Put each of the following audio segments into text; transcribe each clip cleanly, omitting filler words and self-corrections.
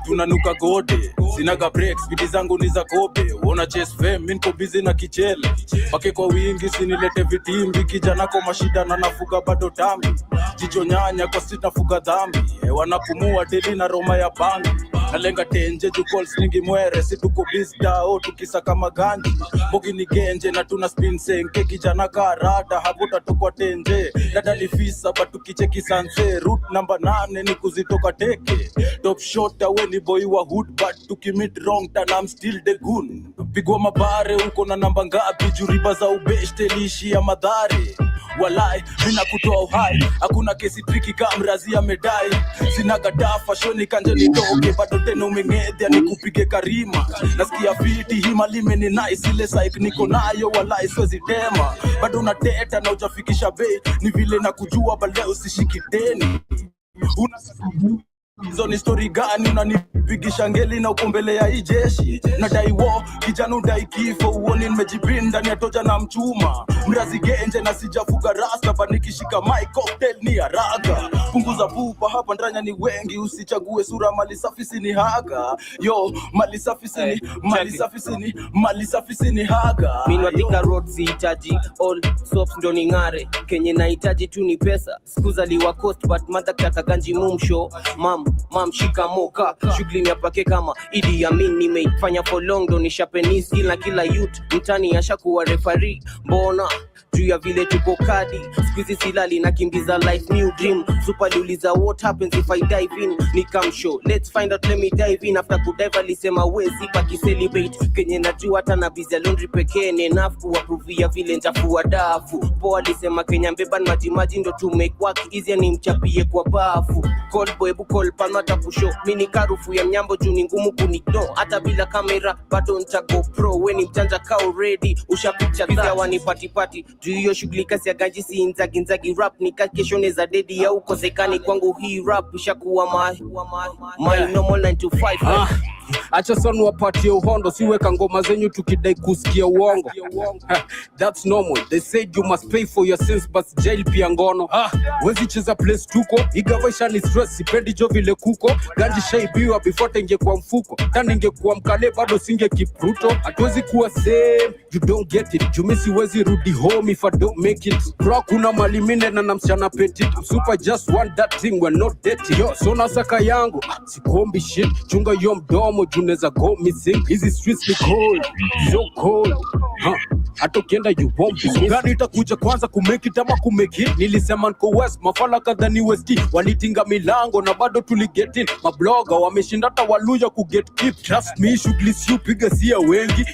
tunanuka gode. Sinaga breaks, bidi zangu ni za kope. Wanna chase fame, mimi niko busy na kichele. Pake kwa wingi sinilete vitimbi, kijana kwa mashida na nafuga bado tambi. Jicho nyanya kwa street nafuga dhambi. Wanapumua deli na roma ya bangi. Nalenga tenje juu calls ningi mwere. Si tuko busy dao tukisaka maganji. Mbogi ni genje na tuna spin senke. Kijana karada hakuta tukwa tenje. Dada lifisa batu kicheki sanse. Route number 8 ni kuzitoka teke. Top shot awe ni boy wa hood. But tukimit wrong turn I'm still the goon. Pigwa mabare uko na namba ngapi. Juriba za ubeshte lishi ya madhari. Walai, mina kutoa uhai. Hakuna kesi triki kamrazi ya medai. Sinaga dafa, shoni kanje nitoke. Bado tena umengedhia ni kupige karima. Nasikia fiti, hima lime ni nice. Ile psych niko nayo, walai siwezi tema. Bado unateta na ujafikisha bei. Ni vile na kujua baleo usishiki deni. Hizo ni story gani unanipigisha ngeli na uko mbele ya hii jeshi. Nadai war, kijana udai kifo. Uoni nimejipinda ndani ya toja na mchuma. Mrazi genje na sijafuga rasta. Banikishika my cocktail ni haraka. Punguza pupa hapa ndanya ni wengi. Usichague sura mali safi sini haga. Yo, mali safi sini, mali safi sini, mali safi sini haga. Mimi natika road sihitaji all soaps ndo ningare. Kenye nahitaji tu ni pesa. Sikuzaliwa coast but mother kaka ganji mumsho. Mam shika moka. Shughuli ni apake kama Idi Amin nimeifanya for long ndo nishapenisi na kila youth mtani ashakuwa referee. Mbona juu ya vile tuko kadi squeeze silali na kimbiza life new dream. Super liuliza what happens if I dive in. Nikam show let's find out, let me dive in. After kudive alisema wezi paki celebrate. Kenye najua hata na busy laundry pekee ni enough kuwaprovia vile nitafua dafu. Poa alisema Kenya mbeba maji ndo to make work easier ni mchapie kwa bafu. Cold boy call palma tapusho. Mini karufu ya mnyambo juu ni ngumu kunigno. Hata bila kamera bado nita GoPro. Weni mjanja kao ready ushapicha vizia wani party. Juu hiyo shughuli kasi ya ganji si inzagi rap. Nika kesho neza dedi ya ukosekani kwangu hii rap. Ushakuwa my normal 9 to 5. Acha sana wapatie uhondo. Siweka ngoma zenyu tukidai kusikia uongo. That's normal. They said you must pay for your sins but jail pia ngono. Wezi cheza place tuko. Igavaisha ni stress. Sipendi jo vile kuko. Ganji shaibiwa before tenge kwa mfuko. Tani nge kuwa mkale bado singe kipruto. Hatuwezi kuwa same. You don't get it. Jumisi wezi rudi home if I don't make it. Bro kuna mali mine na namsichana petit. Super just want that thing, we're not dating. Yo so nasaka yangu. Sikombi shit. Chunga yo mdomo juneza go missing. Easy streets ni cold. So cold. Ato kienda you won't be missing. Gani itakuja kwanza kumake it ama kumake it. Nilisema nko west. Mafala kadhani westi. Walitinga milango na bado tuliget in. Mabloga wameshinda hata waluja kuget keep. Trust me shughuli siu piga siya wengi.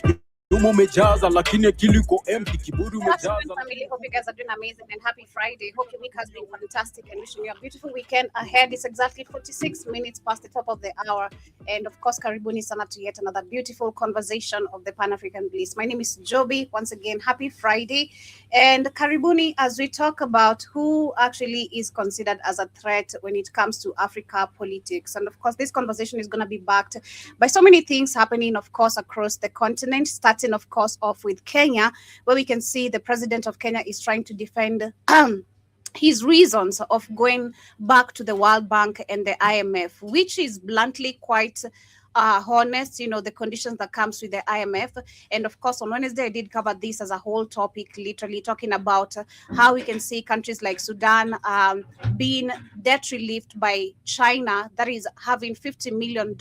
Dumo umejaza lakini akili uko empty. Kiburi umejaza. Family, hope you guys are doing amazing and happy Friday. Hope your week has been fantastic and wishing you a beautiful weekend ahead. It's exactly 46 minutes past the top of the hour. And of course, karibuni sana to yet another beautiful conversation of the Pan-African Bliss. My name is Joby. Once again, happy Friday. And karibuni as we talk about who actually is considered as a threat when it comes to Africa politics. And of course, this conversation is going to be backed by so many things happening, of course, across the continent, starting of course off with Kenya, where we can see the president of Kenya is trying to defend his reasons of going back to the World Bank and the IMF, which is bluntly quite honest, you know, the conditions that comes with the IMF. And of course, on Wednesday, I did cover this as a whole topic, literally talking about how we can see countries like Sudan being debt relieved by China, that is having $50 million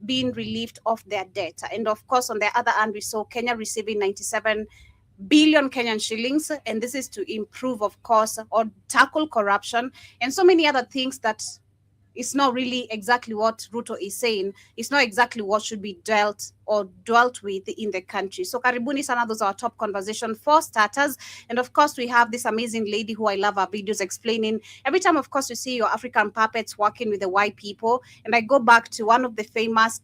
being relieved of their debt. And of course, on the other hand, we saw Kenya receiving 97 billion Kenyan shillings, and this is to improve, of course, or tackle corruption and so many other things that it's not really exactly what Ruto is saying. It's not exactly what should be dealt with in the country. So karibuni sana, those are our top conversation for starters. And of course, we have this amazing lady who I love her videos explaining. Every time, of course, you see your African puppets working with the white people. And I go back to one of the famous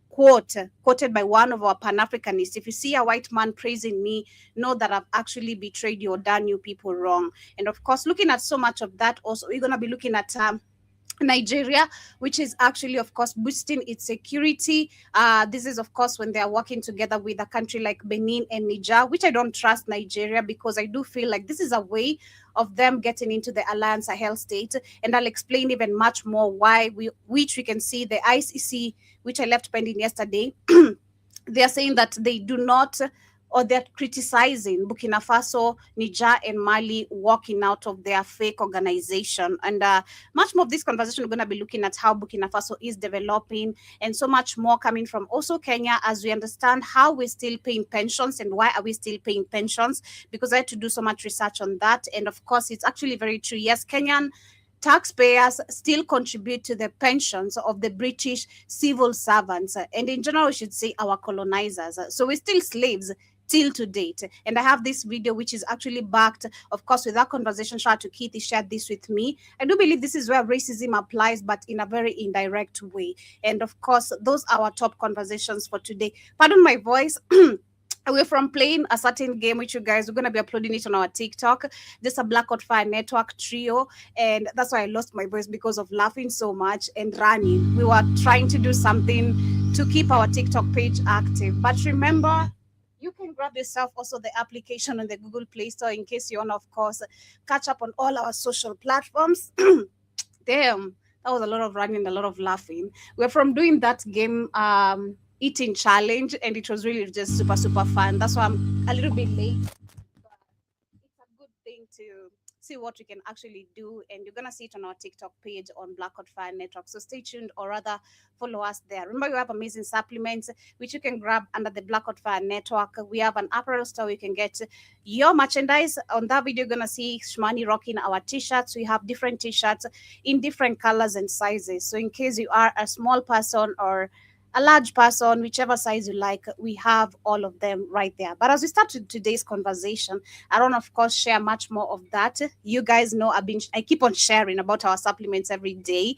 quoted by one of our Pan-Africanists. If you see a white man praising me, know that I've actually betrayed you or done you people wrong. And of course, looking at so much of that, also, we're going to be looking at Nigeria, which is actually, of course, boosting its security. This is, of course, when they are working together with a country like Benin and Niger, which I don't trust Nigeria, because I do feel like this is a way of them getting into the Alliance Sahel state. And I'll explain even much more why, which we can see the ICC, which I left pending yesterday. They are saying that they do not, or they're criticizing Burkina Faso, Niger, and Mali walking out of their fake organization. And much more of this conversation, we're going to be looking at how Burkina Faso is developing, and so much more coming from also Kenya, as we understand how we're still paying pensions and why are we still paying pensions, because I had to do so much research on that. And of course, it's actually very true. Yes, Kenyan taxpayers still contribute to the pensions of the British civil servants, and in general, we should say our colonizers. So we're still slaves till to date. And I have this video which is actually backed, of course, with that conversation. Shout out to Keith, he shared this with me. I do believe this is where racism applies, but in a very indirect way. And of course, those are our top conversations for today. Pardon my voice. We're from playing a certain game, which you guys, we're going to be uploading it on our TikTok. Just a Blackout Fire Network trio. And that's why I lost my voice, because of laughing so much and running. We were trying to do something to keep our TikTok page active. But remember, you can grab yourself also the application on the Google Play Store in case you want to, of course, catch up on all our social platforms. Damn, that was a lot of running, a lot of laughing. We're from doing that game, eating challenge, and it was really just super, super fun. That's why I'm a little bit late. But it's a good thing to see what we can actually do, and you're gonna see it on our TikTok page on Blackout Fire Network. So stay tuned, or rather follow us there. Remember, we have amazing supplements which you can grab under the Blackout Fire Network. We have an apparel store where you can get your merchandise. On that video, you're gonna see Shmani rocking our t-shirts. We have different t-shirts in different colors and sizes. So in case you are a small person or a large person, whichever size you like, we have all of them right there. But as we start today's conversation, I don't, of course, share much more of that. You guys know I keep on sharing about our supplements every day.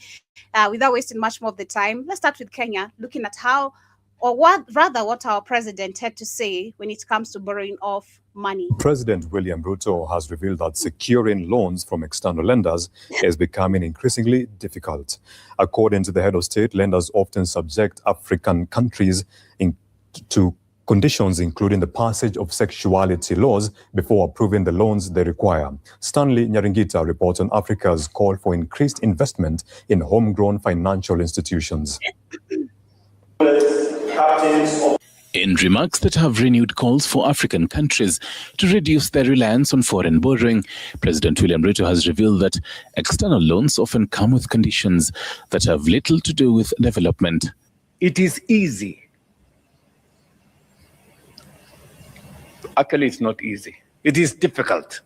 Without wasting much more of the time, let's start with Kenya, looking at how, or what our president had to say when it comes to borrowing off money. President William Ruto has revealed that securing loans from external lenders is becoming increasingly difficult. According to the head of state, lenders often subject African countries to conditions including the passage of sexuality laws before approving the loans they require. Stanley Nyaringita reports on Africa's call for increased investment in homegrown financial institutions. In remarks that have renewed calls for African countries to reduce their reliance on foreign borrowing, President William Ruto has revealed that external loans often come with conditions that have little to do with development. It is easy. Actually, it's not easy. It is difficult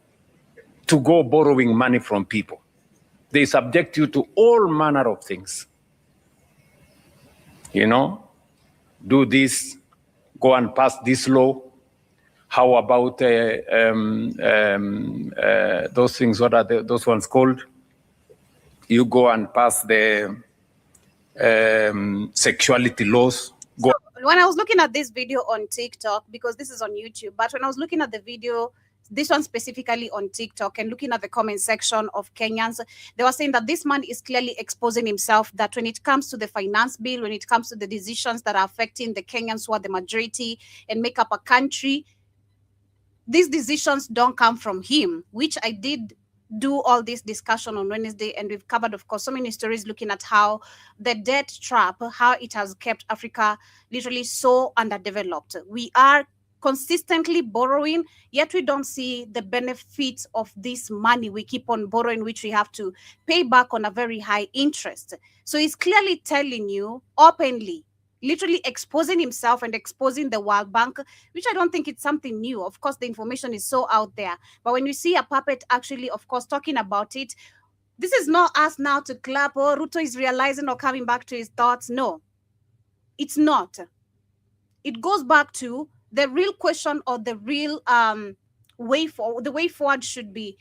to go borrowing money from people. They subject you to all manner of things. You know, do this, go and pass this law. How about those things? What are those ones called? You go and pass the sexuality laws. Go. So when I was looking at this video on TikTok, because this is on YouTube, but when I was looking at the video, this one specifically on TikTok, and looking at the comment section of Kenyans, they were saying that this man is clearly exposing himself, that when it comes to the finance bill, when it comes to the decisions that are affecting the Kenyans who are the majority and make up a country, these decisions don't come from him, which I did do all this discussion on Wednesday, and we've covered, of course, so many stories looking at how the debt trap, how it has kept Africa literally so underdeveloped. We are consistently borrowing, yet we don't see the benefits of this money we keep on borrowing, which we have to pay back on a very high interest. So he's clearly telling you openly, literally exposing himself and exposing the World Bank, which I don't think it's something new. Of course, the information is so out there. But when you see a puppet actually, of course, talking about it, this is not us now to clap, or Ruto is realizing or coming back to his thoughts. No, it's not. It goes back to the real question, or the real way forward should be,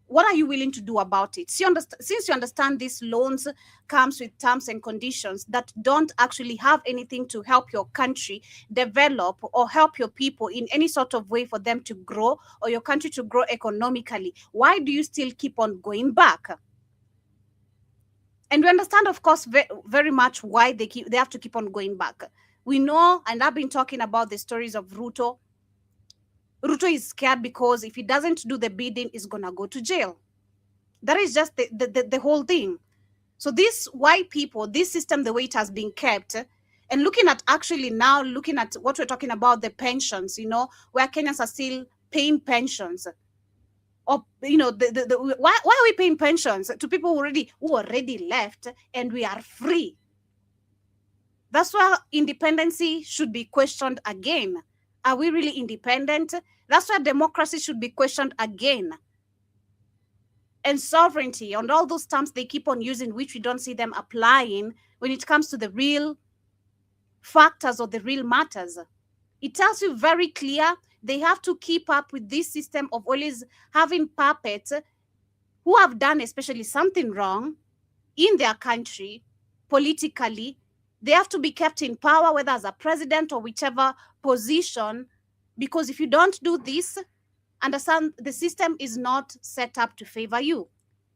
what are you willing to do about it? Since you understand these loans comes with terms and conditions that don't actually have anything to help your country develop or help your people in any sort of way for them to grow, or your country to grow economically, why do you still keep on going back? And we understand, of course, very much why they have to keep on going back. We know, and I've been talking about the stories of Ruto. Ruto is scared because if he doesn't do the bidding, he's going to go to jail. That is just the whole thing. So this white people, this system, the way it has been kept, and looking at what we're talking about, the pensions, where Kenyans are still paying pensions. Or, why are we paying pensions to people who already left and we are free? That's why independency should be questioned again. Are we really independent? That's why democracy should be questioned again. And sovereignty, and all those terms they keep on using, which we don't see them applying when it comes to the real factors or the real matters. It tells you very clear they have to keep up with this system of always having puppets who have done especially something wrong in their country politically. They have to be kept in power, whether as a president or whichever position, because if you don't do this, understand the system is not set up to favor you.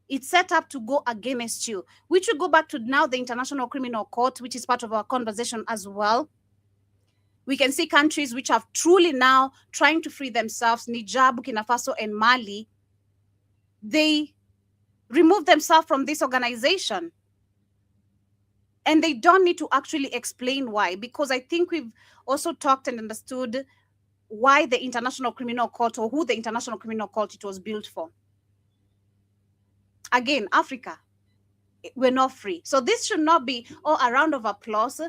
It's set up to go against you, which will go back to now the International Criminal Court, which is part of our conversation as well. We can see countries which have truly now trying to free themselves, Niger, Burkina Faso, and Mali. They remove themselves from this organization. And they don't need to actually explain why, because I think we've also talked and understood why the International Criminal Court, or who the International Criminal Court it was built for. Again, Africa, we're not free. So this should not be a round of applause.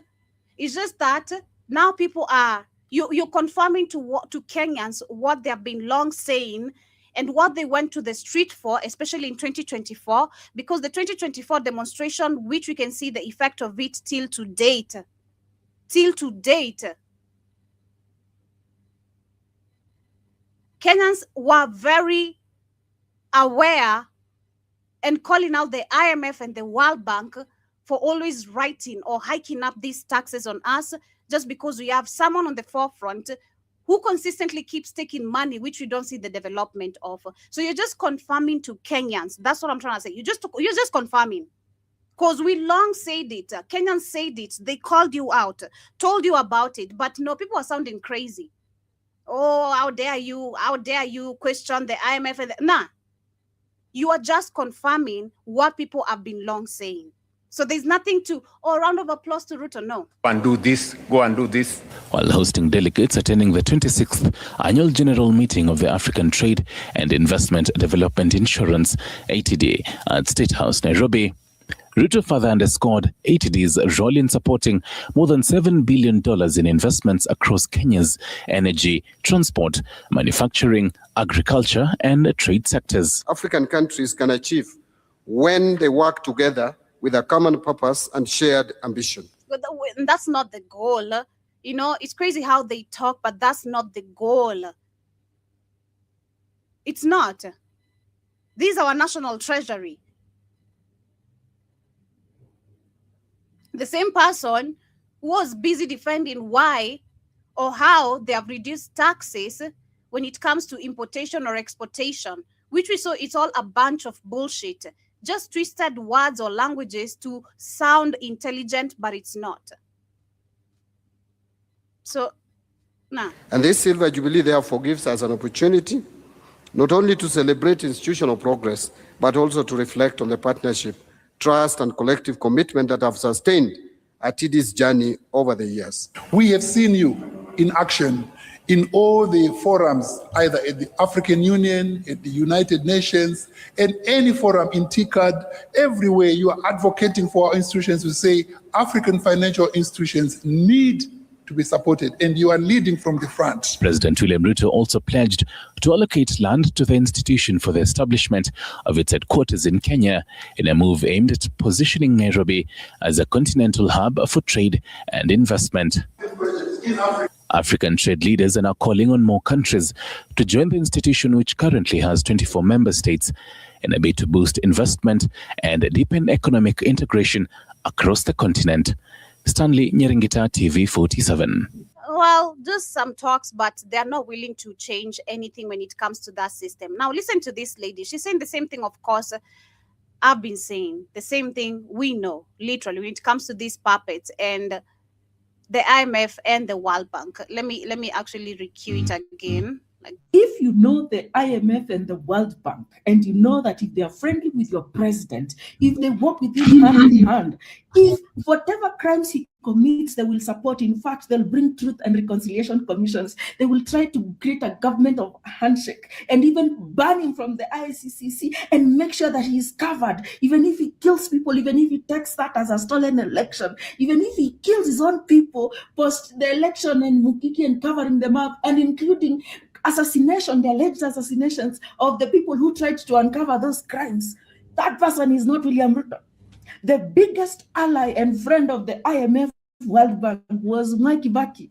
It's just that now people are, you're confirming to Kenyans what they have been long saying and what they went to the street for, especially in 2024, because the 2024 demonstration, which we can see the effect of it till to date, Kenyans were very aware and calling out the IMF and the World Bank for always writing or hiking up these taxes on us, just because we have someone on the forefront who consistently keeps taking money, which we don't see the development of. So you're just confirming to Kenyans. That's what I'm trying to say. You're just confirming. Because we long said it. Kenyans said it. They called you out, told you about it. But no, people are sounding crazy. Oh, how dare you? How dare you question the IMF? Nah. You are just confirming what people have been long saying. So there's nothing to, round of applause to Ruto, no. Go and do this, go and do this. While hosting delegates attending the 26th Annual General Meeting of the African Trade and Investment Development Insurance, ATD, at State House, Nairobi, Ruto further underscored ATD's role in supporting more than $7 billion in investments across Kenya's energy, transport, manufacturing, agriculture, and trade sectors. African countries can achieve when they work together with a common purpose and shared ambition. But that's not the goal. It's crazy how they talk, but that's not the goal. It's not. This is our national treasury. The same person who was busy defending why or how they have reduced taxes when it comes to importation or exportation, which we saw it's all a bunch of bullshit. Just twisted words or languages to sound intelligent, but it's not. So, nah. And this Silver Jubilee therefore gives us an opportunity not only to celebrate institutional progress, but also to reflect on the partnership, trust, and collective commitment that have sustained ATD's journey over the years. We have seen you in action in all the forums, either at the African Union, at the United Nations, and any forum in TICAD, everywhere you are advocating for our institutions to say African financial institutions need to be supported, and you are leading from the front. President William Ruto also pledged to allocate land to the institution for the establishment of its headquarters in Kenya, in a move aimed at positioning Nairobi as a continental hub for trade and investment. African trade leaders are now calling on more countries to join the institution, which currently has 24 member states, in a bid to boost investment and deepen economic integration across the continent. Stanley Nyeringita, TV47. Well, just some talks, but they're not willing to change anything when it comes to that system. Now, listen to this lady. She's saying the same thing, of course. I've been saying the same thing we know, literally, when it comes to these puppets and the IMF and the World Bank. Let me actually recue it again. If you know the IMF and the World Bank, and you know that if they are friendly with your president, if they work with him hand in hand, if whatever crimes he commits, they will support. In fact, they'll bring truth and reconciliation commissions. They will try to create a government of handshake and even ban him from the ICCC and make sure that he is covered. Even if he kills people, even if he takes that as a stolen election, even if he kills his own people post the election and Mukiki and covering them up, and including assassination, the alleged assassinations of the people who tried to uncover those crimes. That person is not William Ruto. The biggest ally and friend of the IMF World Bank was Mwai Kibaki.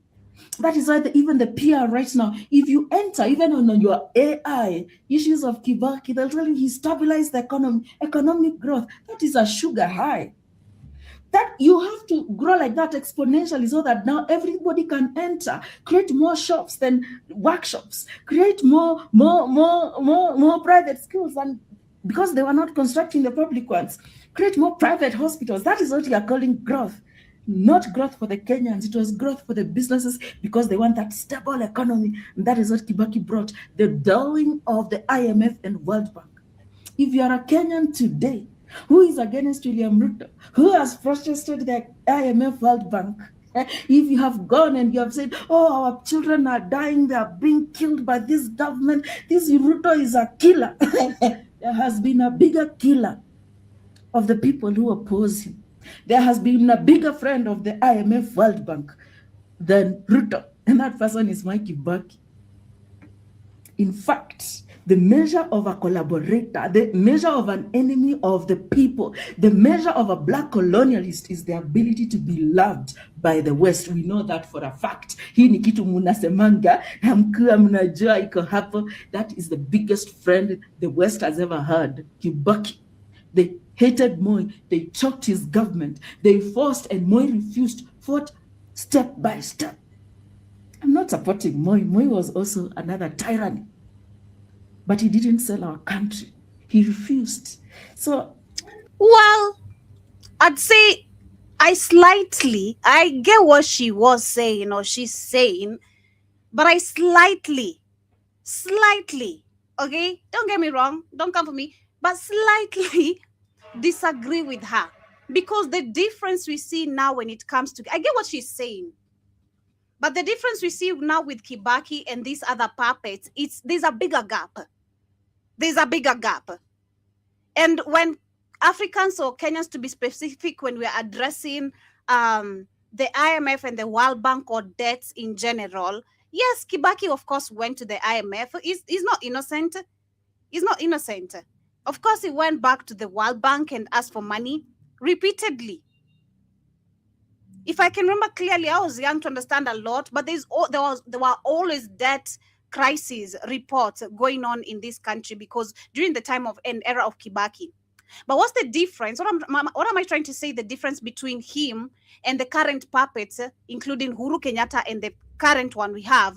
That is why even the PR right now, if you enter even on your AI issues of Kibaki, they'll tell you he stabilized the economic growth. That is a sugar high. That you have to grow like that exponentially so that now everybody can enter, create more shops than workshops, create more private schools, and because they were not constructing the public ones, create more private hospitals. That is what you are calling growth. Not growth for the Kenyans, it was growth for the businesses because they want that stable economy. And that is what Kibaki brought, the dulling of the IMF and World Bank. If you are a Kenyan today, who is against William Ruto? Who has protested the IMF World Bank? If you have gone and you have said, oh, our children are dying, they are being killed by this government, this Ruto is a killer. There has been a bigger killer of the people who oppose him. There has been a bigger friend of the IMF World Bank than Ruto, and that person is Mwai Kibaki. In fact, the measure of a collaborator, the measure of an enemy of the people, the measure of a black colonialist is the ability to be loved by the West. We know that for a fact. Hii ni kitu munasemanga, hamkuwa mnajua iko hapo. That is the biggest friend the West has ever had, Kibaki. They hated Moi, they choked his government, they forced, and Moi refused, fought step by step. I'm not supporting Moi. Moi was also another tyranny. But he didn't sell our country. He refused. So, well, I'd say I get what she was saying or she's saying, but I slightly, okay? Don't get me wrong. Don't come for me. But slightly disagree with her. Because the difference we see now when it comes to, I get what she's saying. But the difference we see now with Kibaki and these other puppets, there's a bigger gap. There's a bigger gap. And when Africans or Kenyans, to be specific, when we're addressing the IMF and the World Bank or debts in general, yes, Kibaki, of course, went to the IMF. He's not innocent. He's not innocent. Of course, he went back to the World Bank and asked for money repeatedly. If I can remember clearly, I was young to understand a lot, but there were always debt crisis reports going on in this country because during the time of an era of Kibaki. But what's the difference? What am I trying to say? The difference between him and the current puppets, including Uhuru Kenyatta and the current one we have.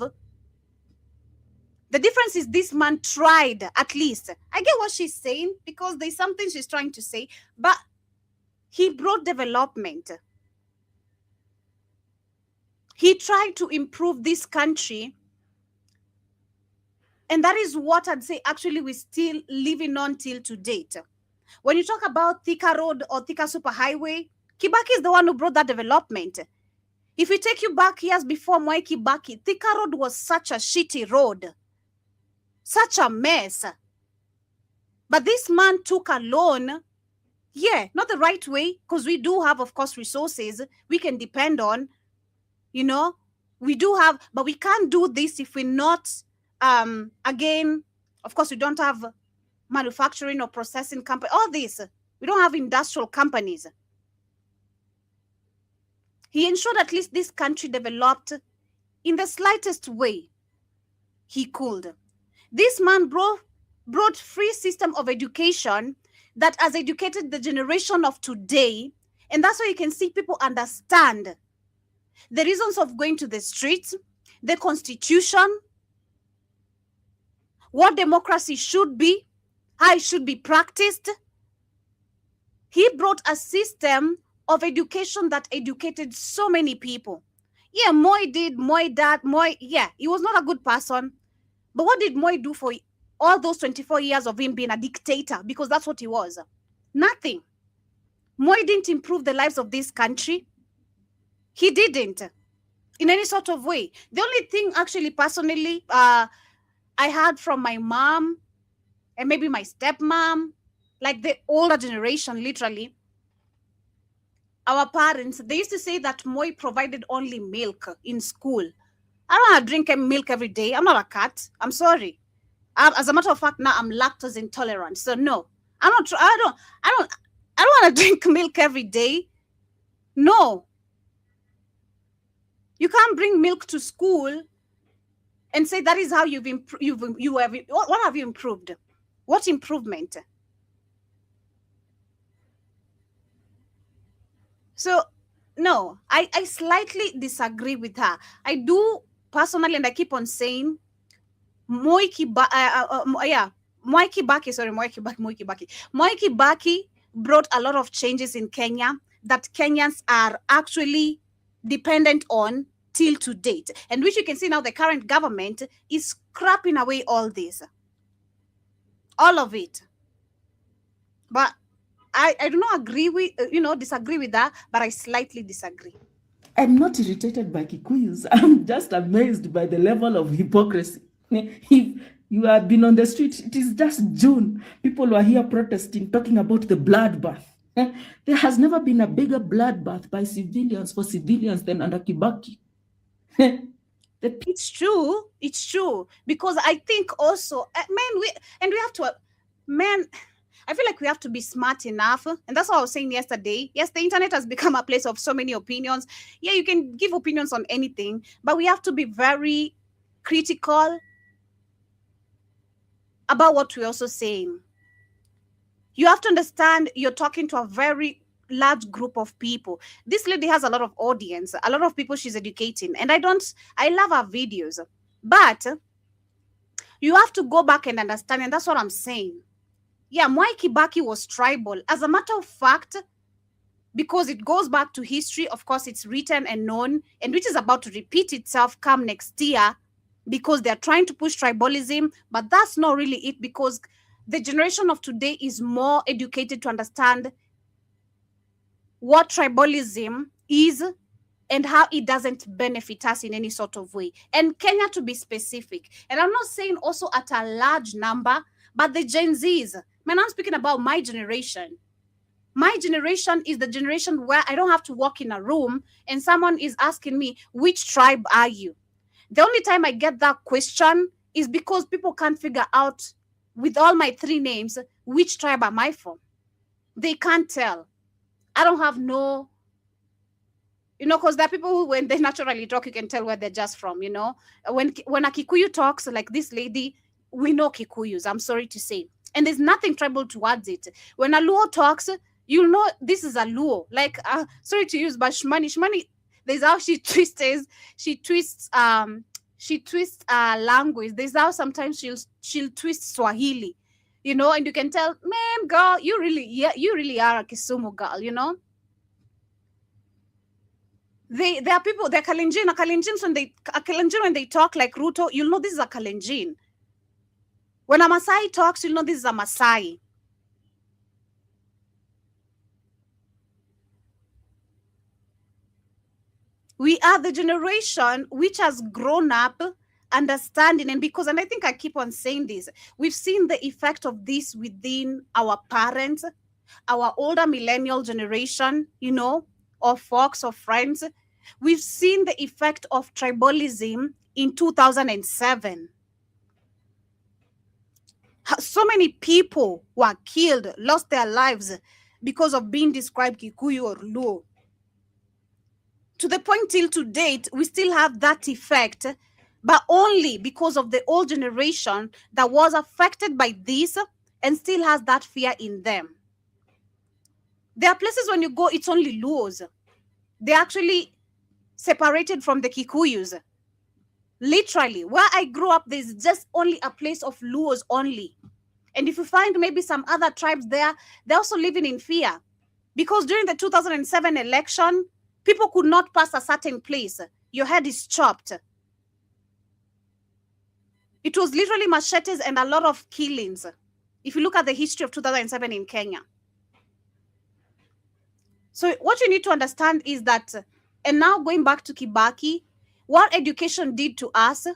The difference is this man tried, at least. I get what she's saying because there's something she's trying to say, but he brought development. He tried to improve this country. And that is what I'd say actually we're still living on till to date. When you talk about Thika Road or Thika Superhighway, Kibaki is the one who brought that development. If we take you back years before Mwai Kibaki, Thika Road was such a shitty road. Such a mess. But this man took a loan, not the right way, because we do have, of course, resources we can depend on. You know, we do have, but we can't do this if we're not, again, of course, we don't have manufacturing or processing company, all this. We don't have industrial companies. He ensured at least this country developed in the slightest way he could. This man brought free system of education that has educated the generation of today. And that's why you can see people understand the reasons of going to the streets, the constitution, what democracy should be, how it should be practiced. He brought a system of education that educated so many people. Yeah, Moi did, yeah, he was not a good person. But what did Moi do for all those 24 years of him being a dictator? Because that's what he was. Nothing. Moi didn't improve the lives of this country. He didn't in any sort of way. The only thing actually personally I heard from my mom and maybe my stepmom, like the older generation, literally, our parents, they used to say that Moi provided only milk in school. I don't want to drink milk every day. I'm not a cat. I'm sorry. As a matter of fact, now I'm lactose intolerant. So no, I'm not. I don't want to drink milk every day. No. You can't bring milk to school and say that is how what have you improved? What improvement? So no, I slightly disagree with her. I do personally, and I keep on saying Moi Kibaki brought a lot of changes in Kenya that Kenyans are actually dependent on till to date, and which you can see now the current government is scrapping away all this, all of it. But I do not agree with, disagree with that, but I slightly disagree. I'm not irritated by Kikuyus. I'm just amazed by the level of hypocrisy. If you have been on the street, it is just June. People were here protesting, talking about the bloodbath. There has never been a bigger bloodbath by civilians for civilians than under Kibaki. It's true. Because I think also, I feel like we have to be smart enough. And that's what I was saying yesterday. Yes, the internet has become a place of so many opinions. Yeah, you can give opinions on anything, but we have to be very critical about what we're also saying. You have to understand you're talking to a very large group of people. This lady has a lot of audience, a lot of people she's educating. And I love her videos. But you have to go back and understand, and that's what I'm saying. Yeah, Mwai Kibaki was tribal. As a matter of fact, because it goes back to history, of course, it's written and known, and which is about to repeat itself come next year, because they're trying to push tribalism, but that's not really it, because the generation of today is more educated to understand what tribalism is and how it doesn't benefit us in any sort of way. And Kenya, to be specific, and I'm not saying also at a large number, but the Gen Zs, man, I'm speaking about my generation. My generation is the generation where I don't have to walk in a room and someone is asking me, which tribe are you? The only time I get that question is because people can't figure out, with all my 3 names, which tribe am I from? They can't tell. I don't have no, because there are people who, when they naturally talk, you can tell where they're just from, When a Kikuyu talks like this lady, we know Kikuyus, I'm sorry to say. And there's nothing tribal towards it. When a Luo talks, you'll know this is a Luo. Like, sorry to use, but Shmani, there's how she twists language. There's how sometimes she'll twist Swahili, and you can tell, man, girl, you really are a Kisumu girl, There are people, they're Kalenjin, when they talk like Ruto, you'll know this is a Kalenjin. When a Masai talks, you'll know this is a Masai. We are the generation which has grown up understanding, and I think I keep on saying this, we've seen the effect of this within our parents, our older millennial generation, or folks or friends. We've seen the effect of tribalism in 2007. So many people were killed, lost their lives because of being described Kikuyu or Luo. To the point till to date, we still have that effect, but only because of the old generation that was affected by this and still has that fear in them. There are places when you go, it's only Luos. They're actually separated from the Kikuyus. Literally, where I grew up, there's just only a place of Luos only. And if you find maybe some other tribes there, they're also living in fear. Because during the 2007 election, people could not pass a certain place. Your head is chopped. It was literally machetes and a lot of killings. If you look at the history of 2007 in Kenya. So what you need to understand is that, and now going back to Kibaki, what education did to us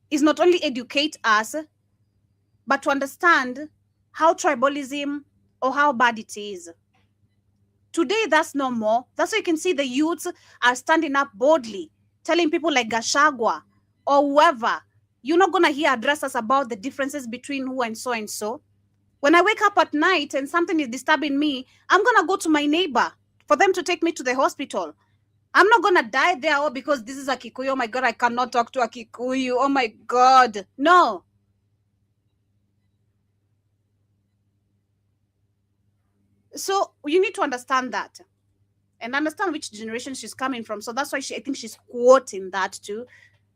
is not only educate us, but to understand how tribalism or how bad it is. Today, that's no more. That's why you can see the youths are standing up boldly, telling people like Gashagwa or whoever, you're not going to hear address us about the differences between who and so and so. When I wake up at night and something is disturbing me, I'm going to go to my neighbor for them to take me to the hospital. I'm not going to die there, oh, because this is a Kikuyu. Oh my God, I cannot talk to a Kikuyu. Oh my God. No. So you need to understand that and understand which generation she's coming from. So that's why I think she's quoting that too.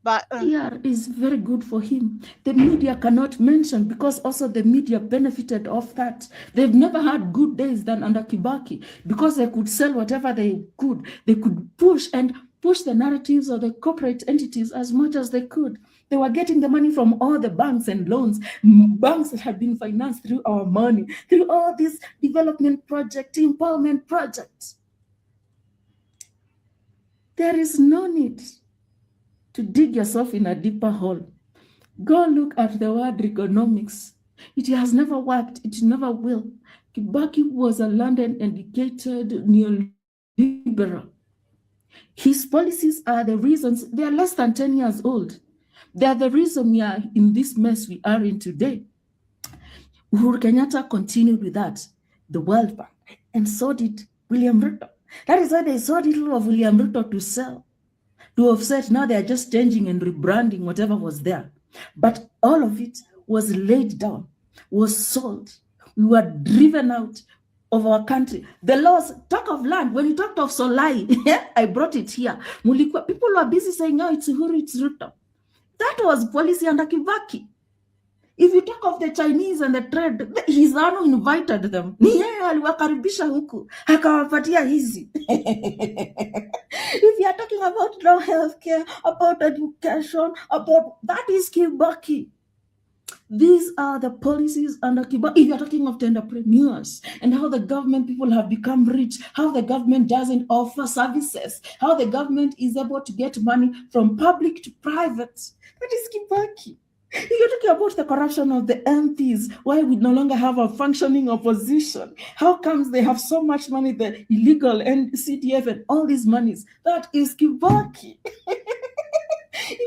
But PR is very good for him. The media cannot mention, because also the media benefited of that. They've never had good days than under Kibaki, because they could sell whatever they could. They could push the narratives of the corporate entities as much as they could. They were getting the money from all the banks and loans, banks that had been financed through our money, through all these development projects, empowerment projects. There is no need to dig yourself in a deeper hole. Go look at the word economics. It has never worked. It never will. Kibaki was a London-educated neoliberal. His policies are the reasons. They are less than 10 years old. They are the reason we are in this mess we are in today. Uhuru Kenyatta continued with that, the World Bank, and so did William Ruto. That is why they so little of William Ruto to sell, to offset. Now they are just changing and rebranding whatever was there. But all of it was laid down, was sold. We were driven out of our country. The laws, talk of land, when you talked of Solai, I brought it here. People were busy saying, oh, it's Uhuru, it's Ruto. That was policy under Kibaki. If you talk of the Chinese and the trade, he's the one who invited them. Ni yeye aliwakaribisha huku, akawapatia hizi. If you are talking about law, healthcare, about education, about that is Kibaki. These are the policies under Kibaki. If you are talking of the entrepreneurs and how the government people have become rich, how the government doesn't offer services, how the government is able to get money from public to private, that is Kibaki. If you're talking about the corruption of the MPs, why we no longer have a functioning opposition? How comes they have so much money, the illegal and CTF and all these monies? That is Kibaki.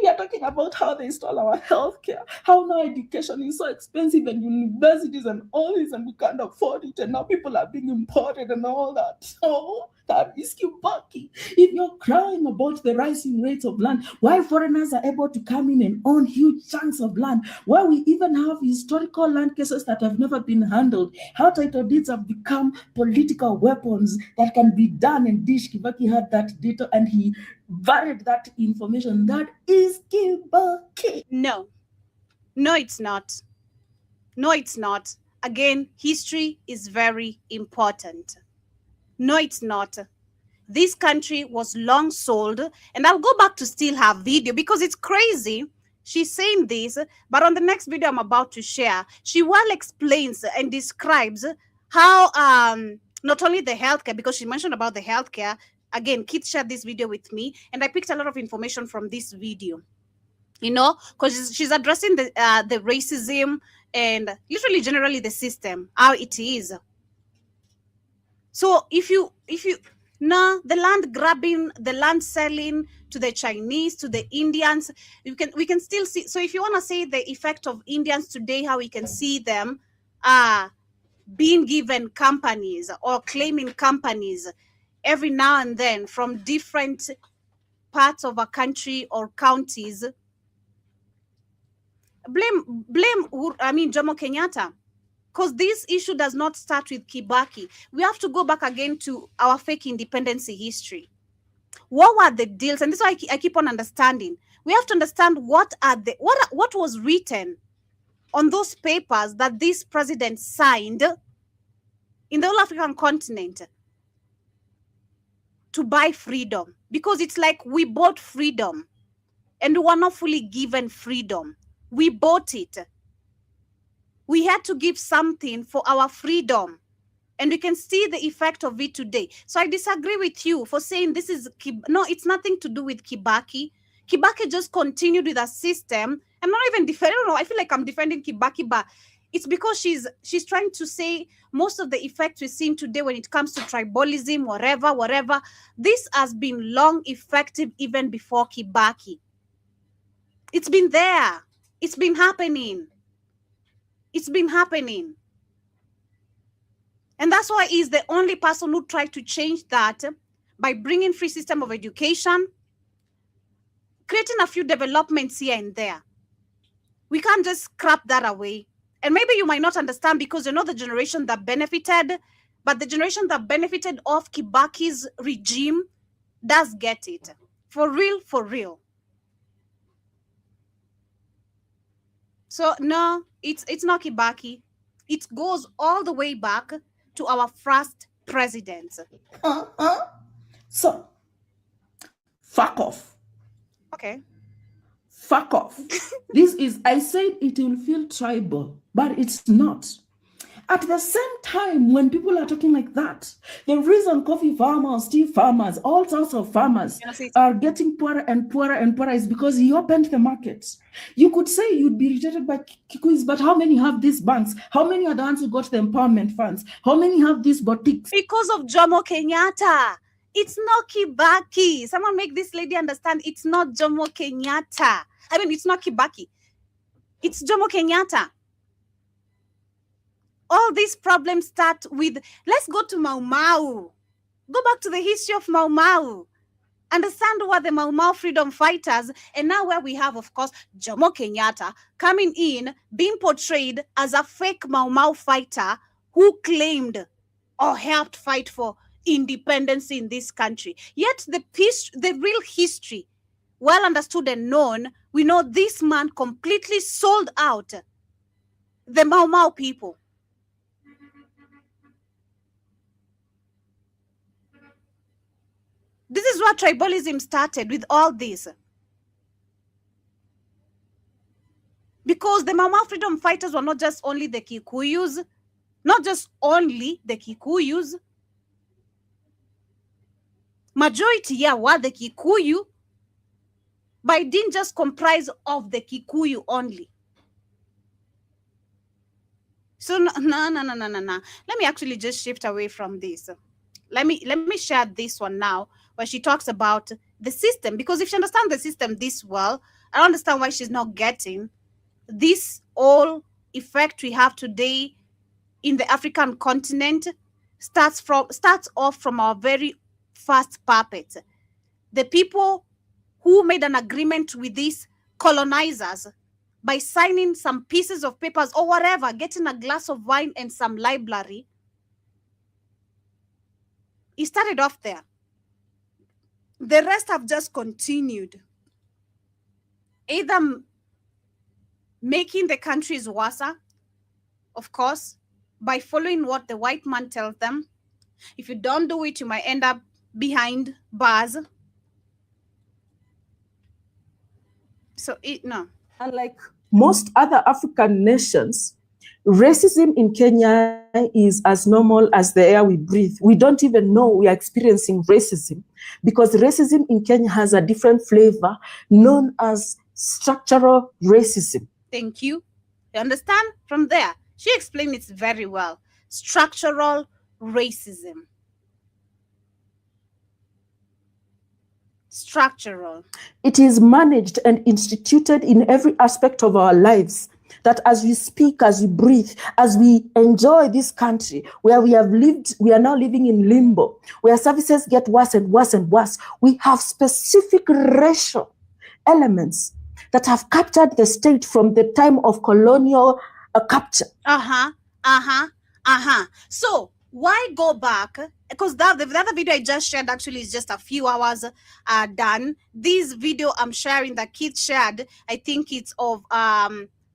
We are talking about how they stole our healthcare, how now education is so expensive and universities and all this, and we can't afford it, and now people are being imported and all that. So that is Kibaki. If you're crying about the rising rates of land, why foreigners are able to come in and own huge chunks of land, why we even have historical land cases that have never been handled, how title deeds have become political weapons that can be done and dish. Kibaki had that data and he varied that information. That is Kibaki. no, it's not. No, it's not. Again, history is very important. No, it's not. This country was long sold, and I'll go back to still her video because it's crazy. She's saying this, but on the next video I'm about to share, she well explains and describes how not only the healthcare, because she mentioned about the healthcare. Again, Keith shared this video with me, and I picked a lot of information from this video. You know, because she's addressing the racism and literally generally the system, how it is. So if you now the land grabbing, the land selling to the Chinese, to the Indians, we can still see. So if you want to say the effect of Indians today, how we can see them being given companies or claiming companies every now and then from different parts of a country or counties, blame Jomo Kenyatta. Because this issue does not start with Kibaki. We have to go back again to our fake independence history. What were the deals? And this is why I keep on understanding. We have to understand what was written on those papers that this president signed in the whole African continent to buy freedom, because it's like we bought freedom and we were not fully given freedom. We bought it. We had to give something for our freedom, and we can see the effect of it today. So I disagree with you for saying this is no, it's nothing to do with Kibaki. Kibaki just continued with a system. I'm not even defending. I don't know. I feel like I'm defending Kibaki, but it's because she's trying to say most of the effects we're seeing today when it comes to tribalism, whatever, this has been long effective even before Kibaki. It's been there. It's been happening. It's been happening. And that's why he's the only person who tried to change that by bringing free system of education, creating a few developments here and there. We can't just scrap that away. And maybe you might not understand because you're not the generation that benefited, but the generation that benefited of Kibaki's regime does get it. For real, for real. So no, it's not Kibaki. It goes all the way back to our first president. So, fuck off. Okay. Fuck off. This is, I said it will feel tribal, but it's not. At the same time, when people are talking like that, the reason coffee farmers, tea farmers, all sorts of farmers are getting poorer and poorer and poorer is because he opened the market. You could say you'd be rejected by Kikuis, but how many have these banks? How many are the ones who got the empowerment funds? How many have these boutiques? Because of Jomo Kenyatta. It's not Kibaki. Someone make this lady understand it's not Jomo Kenyatta. I mean, it's not Kibaki. It's Jomo Kenyatta. All these problems start with, let's go to Mau Mau. Go back to the history of Mau Mau. Understand who are the Mau Mau freedom fighters. And now where we have, of course, Jomo Kenyatta coming in, being portrayed as a fake Mau Mau fighter who claimed or helped fight for independence in this country. Yet the real history, well understood and known, we know this man completely sold out the Mau Mau people. This is where tribalism started with all this. Because the Mau Mau freedom fighters were not just only the Kikuyus, not just only the Kikuyus. Majority here were the Kikuyu, but it didn't just comprise of the Kikuyu only. So no. Let me actually just shift away from this. Let me share this one now, where she talks about the system. Because if she understands the system this well, I don't understand why she's not getting this all effect we have today in the African continent starts off from our very first puppet. The people who made an agreement with these colonizers by signing some pieces of papers or whatever, getting a glass of wine and some library. It started off there. The rest have just continued, either making the countries worse, of course, by following what the white man tells them. If you don't do it, you might end up behind bars. So no. Unlike most other African nations, racism in Kenya is as normal as the air we breathe. We don't even know we are experiencing racism because racism in Kenya has a different flavor known as structural racism. Thank you. You understand? From there, she explained it very well. Structural racism. Structural. It is managed and instituted in every aspect of our lives. That as we speak, as we breathe, as we enjoy this country where we have lived, we are now living in limbo, where services get worse and worse and worse. We have specific racial elements that have captured the state from the time of colonial capture. So why go back? Because the other video I just shared actually is just a few hours done. This video I'm sharing that Keith shared, I think it's of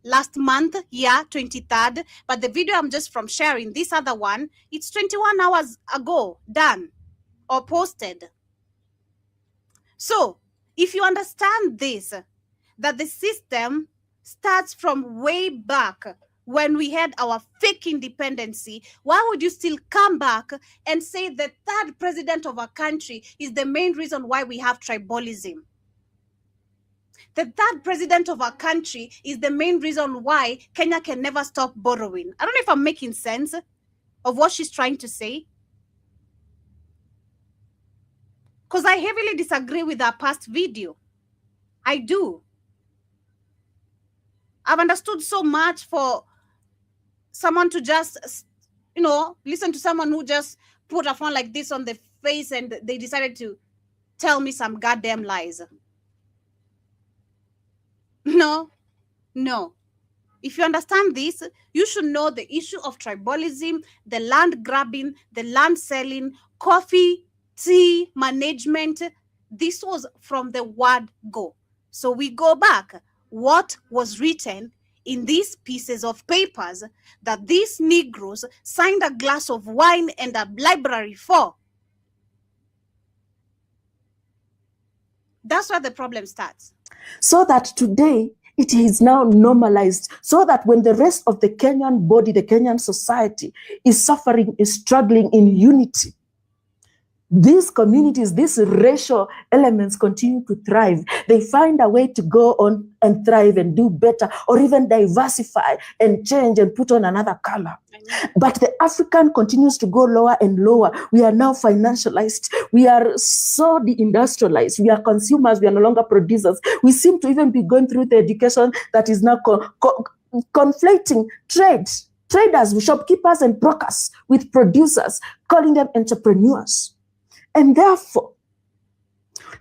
last month, yeah, 23rd. But the video I'm just from sharing, this other one, it's 21 hours ago, done or posted. So if you understand this, that the system starts from way back when we had our fake independency, why would you still come back and say the third president of our country is the main reason why we have tribalism? The third president of our country is the main reason why Kenya can never stop borrowing. I don't know if I'm making sense of what she's trying to say, because I heavily disagree with her past video. I do. I've understood so much for someone to just, listen to someone who just put a phone like this on the face and they decided to tell me some goddamn lies. No. If you understand this, you should know the issue of tribalism, the land grabbing, the land selling, coffee, tea management. This was from the word go. So we go back. What was written in these pieces of papers that these Negroes signed a glass of wine and a library for? That's where the problem starts. So that today it is now normalized, so that when the rest of the Kenyan body, the Kenyan society is suffering, is struggling in unity, these communities, these racial elements continue to thrive. They find a way to go on and thrive and do better, or even diversify and change and put on another color. But the African continues to go lower and lower. We are now financialized. We are so deindustrialized. We are consumers. We are no longer producers. We seem to even be going through the education that is now conflating traders, shopkeepers and brokers with producers, calling them entrepreneurs. And therefore,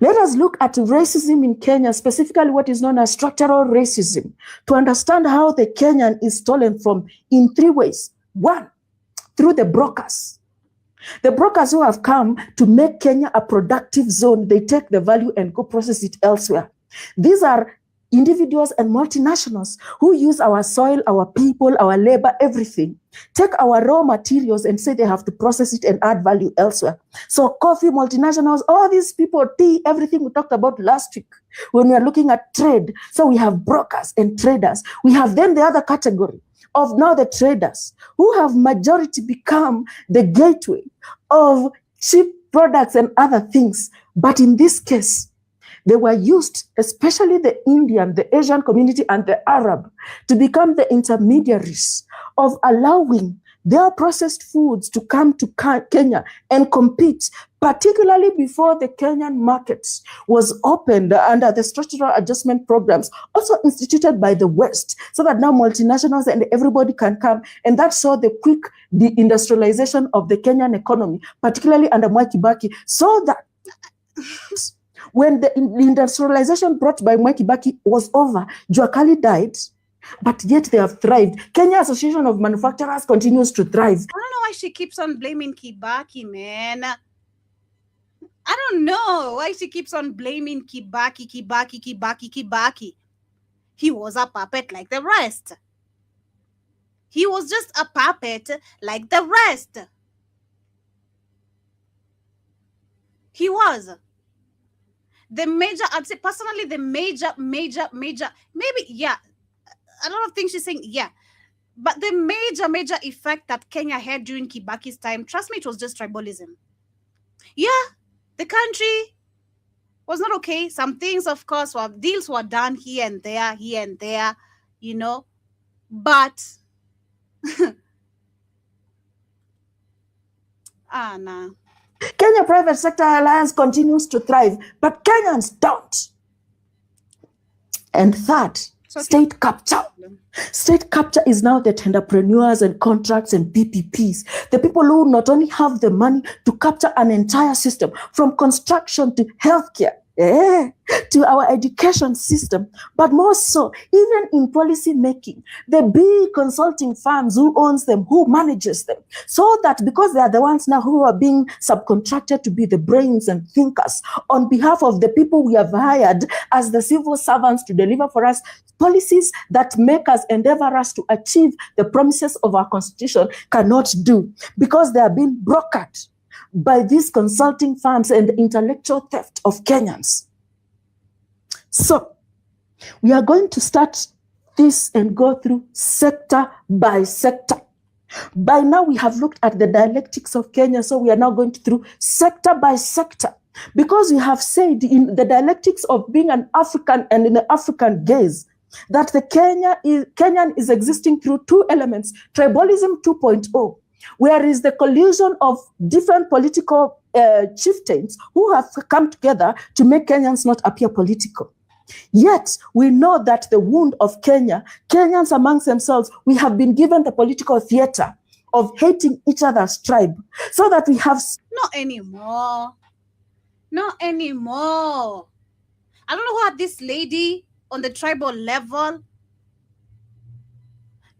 let us look at racism in Kenya, specifically what is known as structural racism, to understand how the Kenyan is stolen from in three ways. One, through the brokers. The brokers who have come to make Kenya a productive zone, they take the value and go process it elsewhere. These are individuals and multinationals who use our soil, our people, our labor, everything. Take our raw materials and say they have to process it and add value elsewhere. So coffee, multinationals, all these people, tea, everything we talked about last week when we are looking at trade. So we have brokers and traders. We have then the other category of now the traders who have majority become the gateway of cheap products and other things. But in this case, they were used, especially the Indian, the Asian community, and the Arab, to become the intermediaries of allowing their processed foods to come to Kenya and compete, particularly before the Kenyan markets was opened under the structural adjustment programs, also instituted by the West, so that now multinationals and everybody can come. And that saw the quick deindustrialization of the Kenyan economy, particularly under Mwai Kibaki, so that when the industrialization brought by Mwai Kibaki was over, Jua Kali died, but yet they have thrived. Kenya Association of Manufacturers continues to thrive. I don't know why she keeps on blaming Kibaki, man. I don't know why she keeps on blaming Kibaki. He was a puppet like the rest. He was just a puppet like the rest. He was. The major, I'd say personally, the major, maybe, yeah, a lot of things she's saying, yeah. But the major effect that Kenya had during Kibaki's time, trust me, it was just tribalism. Yeah, the country was not okay. Some things, of course, deals were done here and there, but nah. Kenya Private Sector Alliance continues to thrive, but Kenyans don't. And third, state capture. State capture is now the entrepreneurs and contracts and PPPs, the people who not only have the money to capture an entire system, from construction to healthcare, to our education system, but more so, even in policy making, the big consulting firms, who owns them, who manages them, so that because they are the ones now who are being subcontracted to be the brains and thinkers on behalf of the people we have hired as the civil servants to deliver for us policies that make us endeavor us to achieve the promises of our constitution, cannot do, because they are being brokered by these consulting firms and the intellectual theft of Kenyans. So we are going to start this and go through sector by sector. By now we have looked at the dialectics of Kenya, so we are now going through sector by sector, because we have said in the dialectics of being an African and in the African gaze that the Kenyan is existing through two elements: tribalism 2.0, where is the collusion of different political chieftains who have come together to make Kenyans not appear political. Yet, we know that the wound of Kenyans amongst themselves, we have been given the political theater of hating each other's tribe, so that we have... Not anymore. Not anymore. I don't know who had this lady on the tribal level.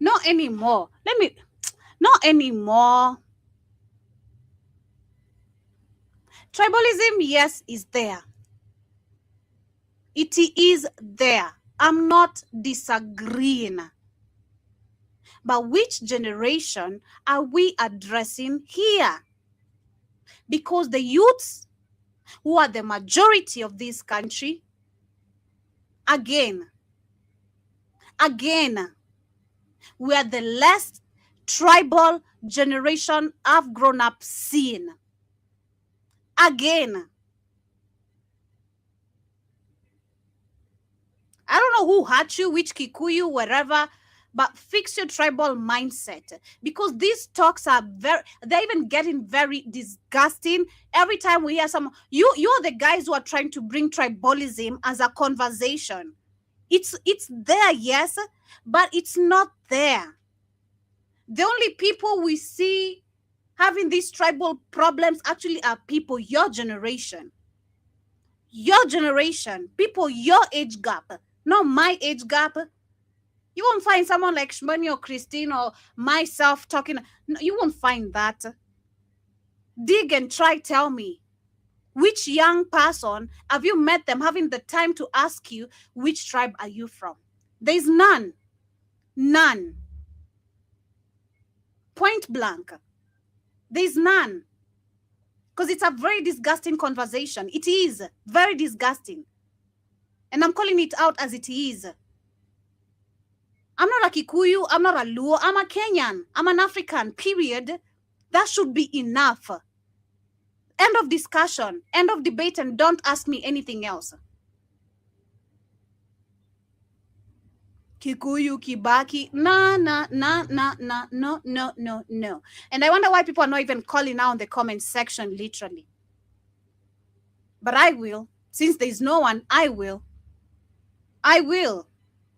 Not anymore. Not anymore. Tribalism, yes, is there. It is there. I'm not disagreeing. But which generation are we addressing here? Because the youths, who are the majority of this country, again, we are the last tribal generation I've grown up seeing. Again, I don't know who hurt you, which Kikuyu, wherever, but fix your tribal mindset, because these talks are they're even getting very disgusting. Every time we hear you're the guys who are trying to bring tribalism as a conversation. It's there, yes, but it's not there. The only people we see having these tribal problems actually are people your generation, people your age gap, not my age gap. You won't find someone like Shmoni or Christine or myself talking. No, you won't find that. Dig and try, tell me, which young person have you met them having the time to ask you, which tribe are you from? There's none. None. Point blank. There's none. Because it's a very disgusting conversation. It is very disgusting. And I'm calling it out as it is. I'm not a Kikuyu, I'm not a Luo, I'm a Kenyan, I'm an African, period. That should be enough. End of discussion, end of debate, and don't ask me anything else. Kikuyu, Kibaki, no. And I wonder why people are not even calling out in the comment section, literally. But I will. Since there's no one, I will.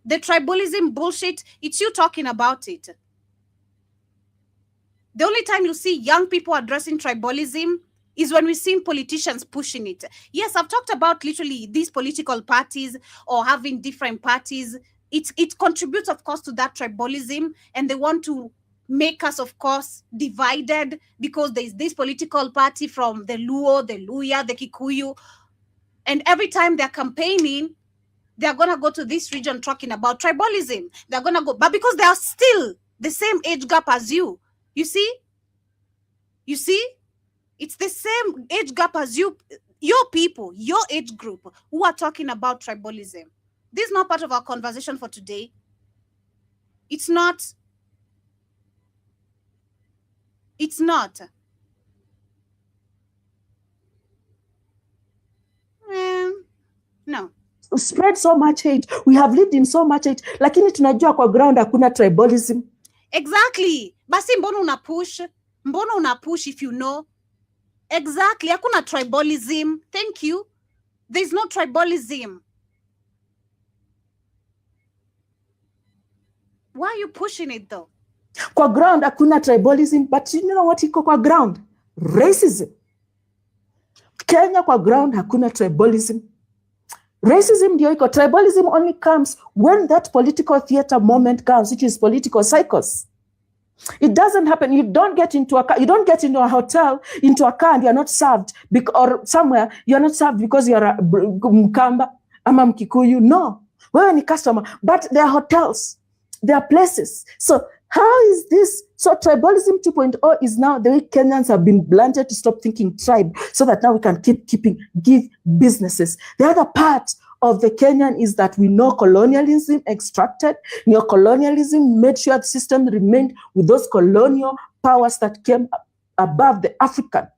The tribalism bullshit, it's you talking about it. The only time you see young people addressing tribalism is when we've seen politicians pushing it. Yes, I've talked about literally these political parties or having different parties. It contributes, of course, to that tribalism, and they want to make us, of course, divided because there's this political party from the Luo, the Luya, the Kikuyu, and every time they're campaigning, they're going to go to this region talking about tribalism. They're going to go, but because they are still the same age gap as you. You see? It's the same age gap as you, your people, your age group who are talking about tribalism. This is not part of our conversation for today. It's not. No. Spread so much hate. We have lived in so much hate. Lakini tunajua kwa ground hakuna tribalism. Exactly. Basi mbona una push if you know? Exactly. Hakuna tribalism. Thank you. There's no tribalism. Why are you pushing it though? Kwa ground hakuna tribalism, but you know what iko kwa ground? Racism. Kenya kwa ground hakuna tribalism. Racism ndio iko. Tribalism only comes when that political theater moment comes, which is political cycles. It doesn't happen. You don't get into a car, you don't get into a hotel, into a car, and you're not served, or somewhere you're not served because you're a Mkamba, ama Mkikuyu. No, we're a customer. But there are hotels, there are places. So how is this? So tribalism 2.0 is now the way Kenyans have been blunted to stop thinking tribe, so that now we can give businesses. The other part of the Kenyan is that we know colonialism extracted. Neocolonialism made sure the system remained with those colonial powers that came above the African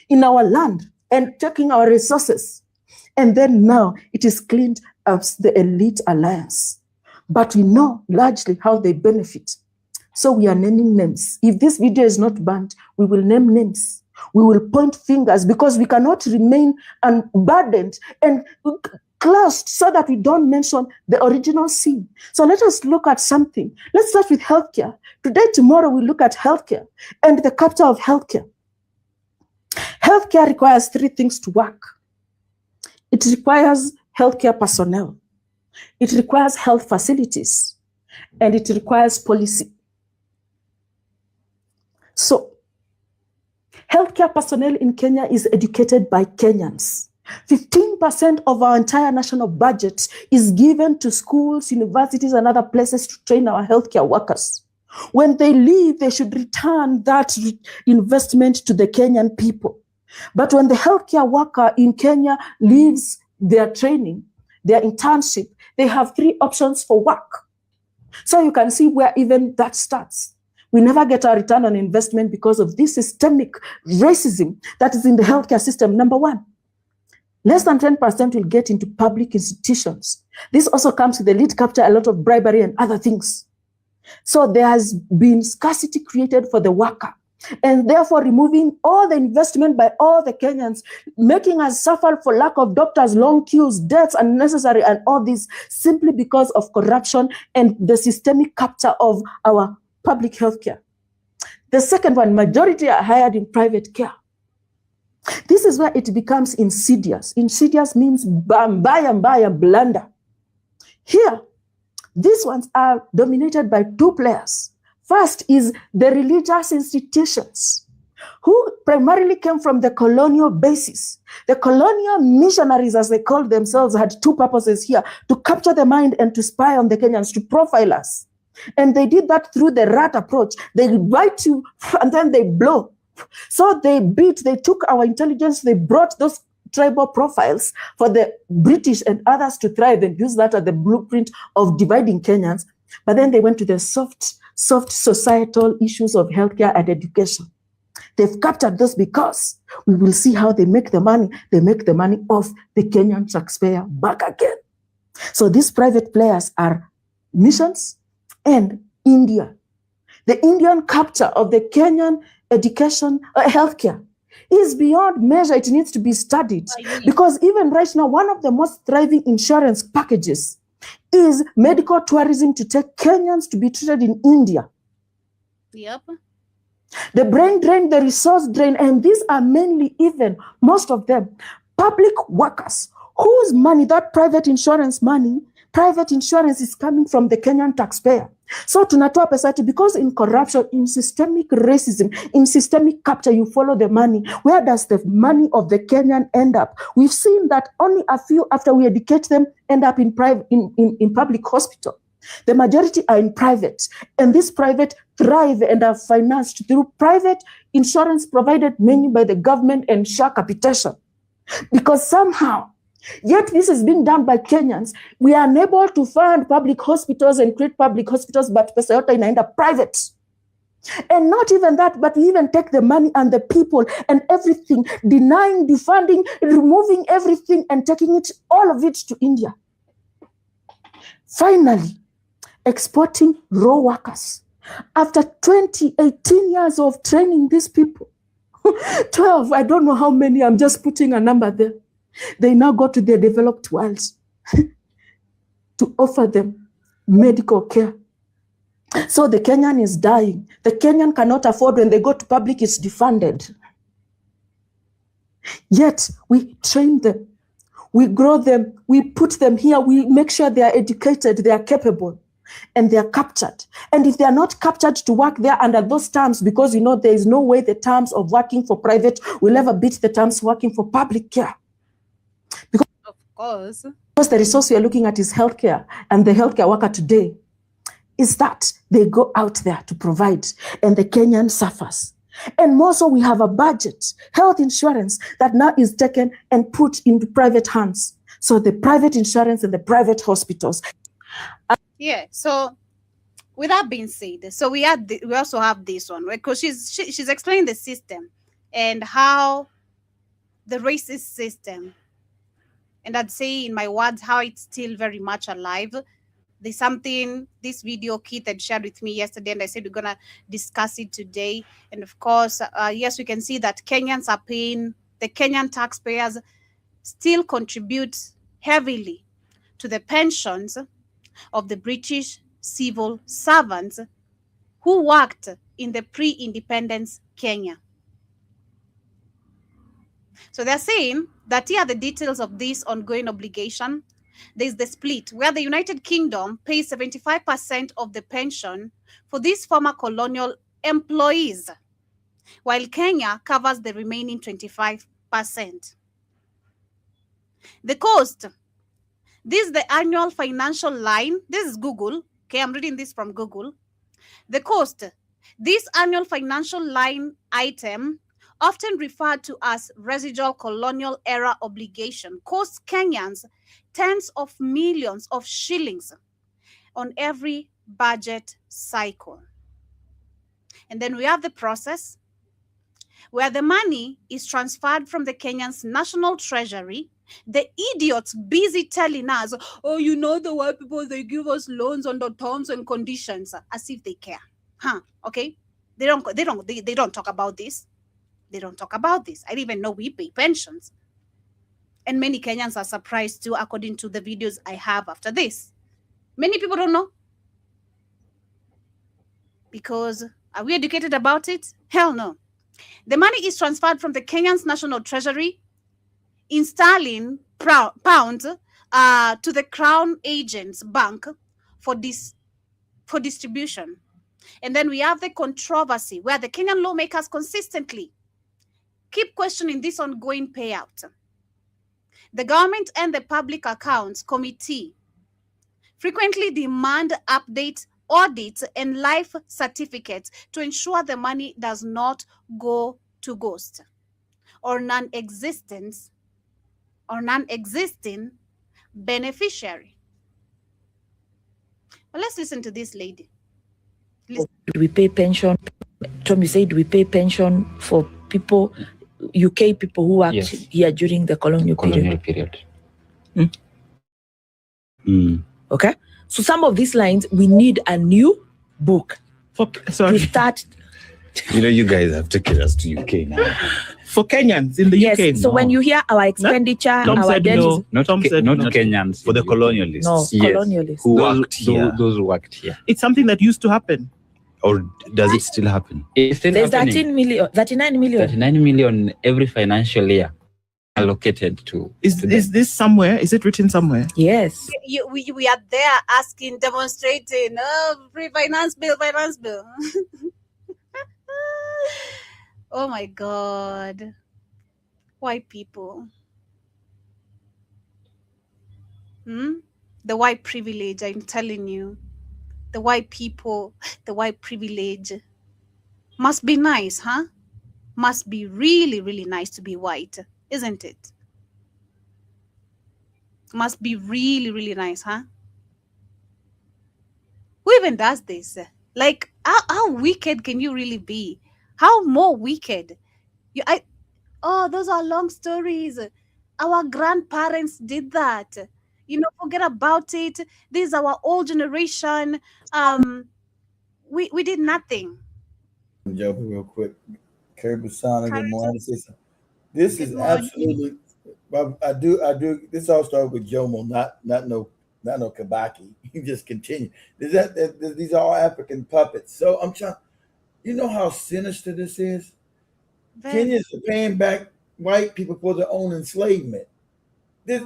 in our land and taking our resources. And then now it is cleaned as the elite alliance. But we know largely how they benefit. So we are naming names. If this video is not banned, we will name names. We will point fingers, because we cannot remain unburdened and closed so that we don't mention the original sin. So let us look at something. Let's start with healthcare. Today, tomorrow, we look at healthcare and the capture of healthcare. Healthcare requires three things to work. It requires healthcare personnel. It requires health facilities, and it requires policy. So, healthcare personnel in Kenya is educated by Kenyans. 15% of our entire national budget is given to schools, universities, and other places to train our healthcare workers. When they leave, they should return that investment to the Kenyan people. But when the healthcare worker in Kenya leaves their training, their internship, they have three options for work. So you can see where even that starts. We never get a return on investment because of this systemic racism that is in the healthcare system. Number one, less than 10% will get into public institutions. This also comes with the lead capture, a lot of bribery and other things. So there has been scarcity created for the worker, and therefore removing all the investment by all the Kenyans, making us suffer for lack of doctors, long queues, deaths, unnecessary, and all this simply because of corruption and the systemic capture of our public health care. The second one, majority are hired in private care. This is where it becomes insidious. Insidious means mbaya, blunder. Here, these ones are dominated by two players. First is the religious institutions, who primarily came from the colonial basis. The colonial missionaries, as they called themselves, had two purposes here: to capture the mind and to spy on the Kenyans, to profile us. And they did that through the rat approach. They bite you and then they blow. So they took our intelligence, they brought those tribal profiles for the British and others to thrive and use that as the blueprint of dividing Kenyans. But then they went to the soft societal issues of healthcare and education. They've captured those because we will see how they make the money. They make the money off the Kenyan taxpayer back again. So these private players are missions and India. The Indian capture of the Kenyan education, healthcare is beyond measure. It needs to be studied, because even right now, one of the most thriving insurance packages is medical tourism to take Kenyans to be treated in India. Yep. The brain drain, the resource drain, and these are mainly, even most of them, public workers whose money, that private insurance money, private insurance is coming from the Kenyan taxpayer. So tunatoa pesa yetu, because in corruption, in systemic racism, in systemic capture, you follow the money. Where does the money of the Kenyan end up? We've seen that only a few, after we educate them, end up in public hospital. The majority are in private, and this private thrive and are financed through private insurance provided mainly by the government and share capitation. Because somehow, yet this is being done by Kenyans, we are unable to fund public hospitals and create public hospitals, but pesa yote inaenda private. And not even that, but we even take the money and the people and everything, denying, defunding, removing everything and taking it, all of it to India. Finally, exporting raw workers. After 18 years of training these people, 12, I don't know how many, I'm just putting a number there. They now go to the developed world to offer them medical care. So the Kenyan is dying. The Kenyan cannot afford, when they go to public, it's defunded. Yet we train them, we grow them, we put them here, we make sure they are educated, they are capable, and they are captured. And if they are not captured to work there under those terms, because there is no way the terms of working for private will ever beat the terms working for public care. Of course. Because the resource we are looking at is healthcare, and the healthcare worker today is that they go out there to provide, and the Kenyan suffers. And more so, we have a budget, health insurance, that now is taken and put into private hands. So the private insurance and the private hospitals. Yeah. So with that being said, so we also have this one, right? Because she's explaining the system and how the racist system, and I'd say in my words, how it's still very much alive. There's something, this video Keith had shared with me yesterday, and I said we're going to discuss it today. And of course, yes, we can see that Kenyans are paying, the Kenyan taxpayers still contribute heavily to the pensions of the British civil servants who worked in the pre-independence Kenya. So they're saying that here are the details of this ongoing obligation. There's the split where the United Kingdom pays 75% of the pension for these former colonial employees, while Kenya covers the remaining 25%. The cost, this is the annual financial line. This is Google. Okay, I'm reading this from Google. The cost, this annual financial line item, often referred to as residual colonial era obligation, costs Kenyans tens of millions of shillings on every budget cycle. And then we have the process where the money is transferred from the Kenyan's national treasury. The idiots busy telling us, oh, the white people, they give us loans under terms and conditions, as if they care. Okay? They don't talk about this. They don't talk about this. I didn't even know we pay pensions. And many Kenyans are surprised too, according to the videos I have after this. Many people don't know. Because are we educated about it? Hell no. The money is transferred from the Kenyan's national treasury in sterling pounds to the Crown Agents Bank for distribution. And then we have the controversy where the Kenyan lawmakers consistently keep questioning this ongoing payout. The government and the Public Accounts Committee frequently demand updates, audits, and life certificates to ensure the money does not go to ghost or non-existing beneficiary. Well, let's listen to this lady. Do we pay pension? Tom, you said we pay pension for people, UK people who worked here during the colonial period. Okay? So some of these lines, we need a new book to start. You guys have taken us to UK now. For Kenyans in the UK? So when you hear our expenditure, Tom our said debt, no. Not Kenyans. For the colonialists. No, colonialists. Who worked here. Those who worked here. It's something that used to happen. Or does it still happen? There's 39 million every financial year allocated to. Is this somewhere? Is it written somewhere? Yes. We are there asking, demonstrating, free finance bill. Oh my God. White people. The white privilege, I'm telling you. The white people, the white privilege must be nice, huh? Must be really, really nice to be white, isn't it? Must be really, really nice, huh? Who even does this? Like, how wicked can you really be? How more wicked? Those are long stories. Our grandparents did that. Forget about it. This is our old generation. We did nothing. Joe, real quick. Kerry Busana, good morning. This is absolutely. I do. This all started with Jomo, not no Kabaki. You just continue. These are all African puppets. So I'm trying. You know how sinister this is. Kenyans are paying back white people for their own enslavement. They're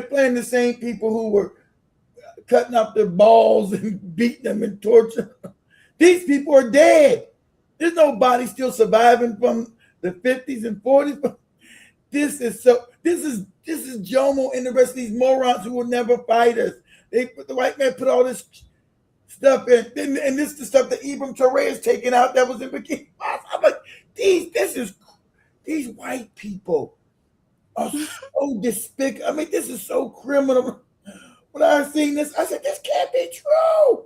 playing the same people who were cutting up their balls and beating them and torturing them. These people are dead. There's nobody still surviving from the 50s and 40s. This is Jomo and the rest of these morons who will never fight us. The white man put all this stuff in, and this is the stuff that Ibram Traore is taking out that was in Bikini Bottom. I'm like, these white people are so despicable. I mean, this is so criminal. When I seen this, I said, this can't be true.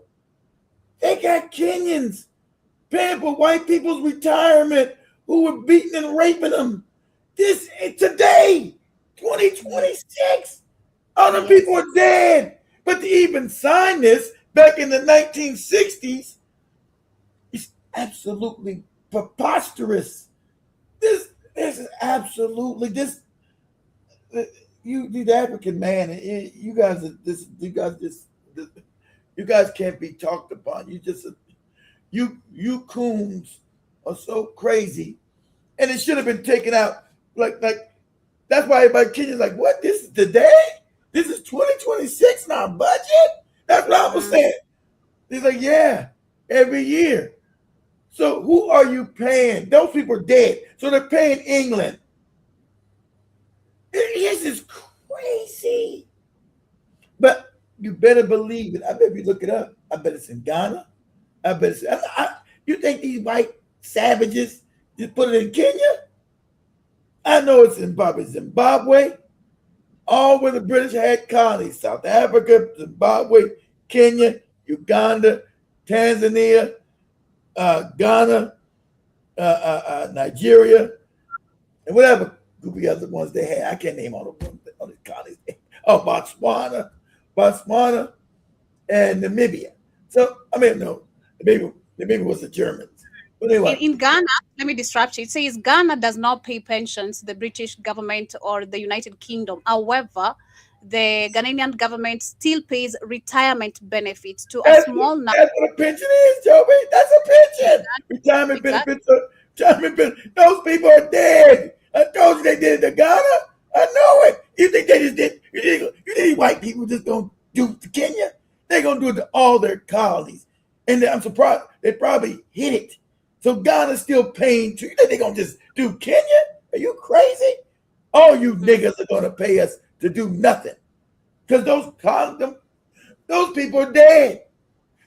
They got Kenyans paying for white people's retirement who were beating and raping them. This today, 2026, all the people are dead. But to even sign this back in the 1960s is absolutely preposterous. This is absolutely this. You the African man, you guys can't be talked upon. You coons are so crazy, and it should have been taken out. Like that's why everybody Kenya's like, what? This is today? This is 2026 in our budget? That's what I was saying. He's like, yeah, every year. So who are you paying? Those people are dead. So they're paying England. This is crazy. But you better believe it. I bet if you look it up, I bet it's in Ghana. I bet it's you think these white savages just put it in Kenya? I know it's in Zimbabwe, all where the British had colonies: South Africa, Zimbabwe, Kenya, Uganda, Tanzania, Ghana, Nigeria, and whatever goofy other ones they had. I can't name all the colonies. Oh, Botswana, and Namibia. So I mean, no, Namibia was the Germans. But anyway. In Ghana, let me disrupt you. It says Ghana does not pay pensions to the British government or the United Kingdom. However, the Ghanaian government still pays retirement benefits to a small number. That's what a pension is, Joby. That's a pension. Retirement benefits. Those people are dead. I told you they did it to Ghana. I know it. You think they just did? You think white people just gonna do it to Kenya? They're gonna do it to all their colonies. And I'm surprised they probably hit it. So Ghana's still paying too. You think they're gonna just do Kenya? Are you crazy? All you niggas are gonna pay us to do nothing. Because those people are dead.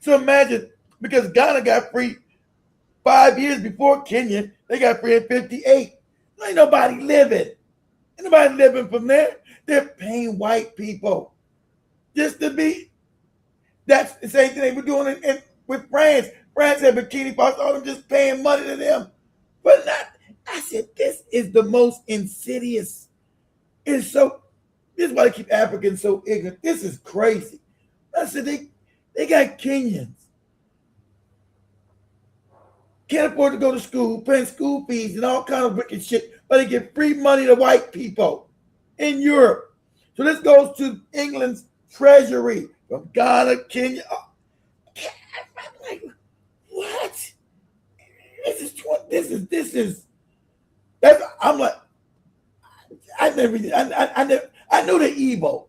So imagine, because Ghana got free 5 years before Kenya, they got free in 58. Ain't nobody living. Ain't nobody living from there. They're paying white people just to be. That's the same thing they were doing with France. France had Bikini Bottom, all them just paying money to them. But not, I said, this is the most insidious. It's so, this is why they keep Africans so ignorant. This is crazy. I said, they got Kenyans. Can't afford to go to school, paying school fees and all kind of wicked shit, but they give free money to white people in Europe. So this goes to England's treasury from Ghana, Kenya. I'm like, what? I'm like, I knew they're evil.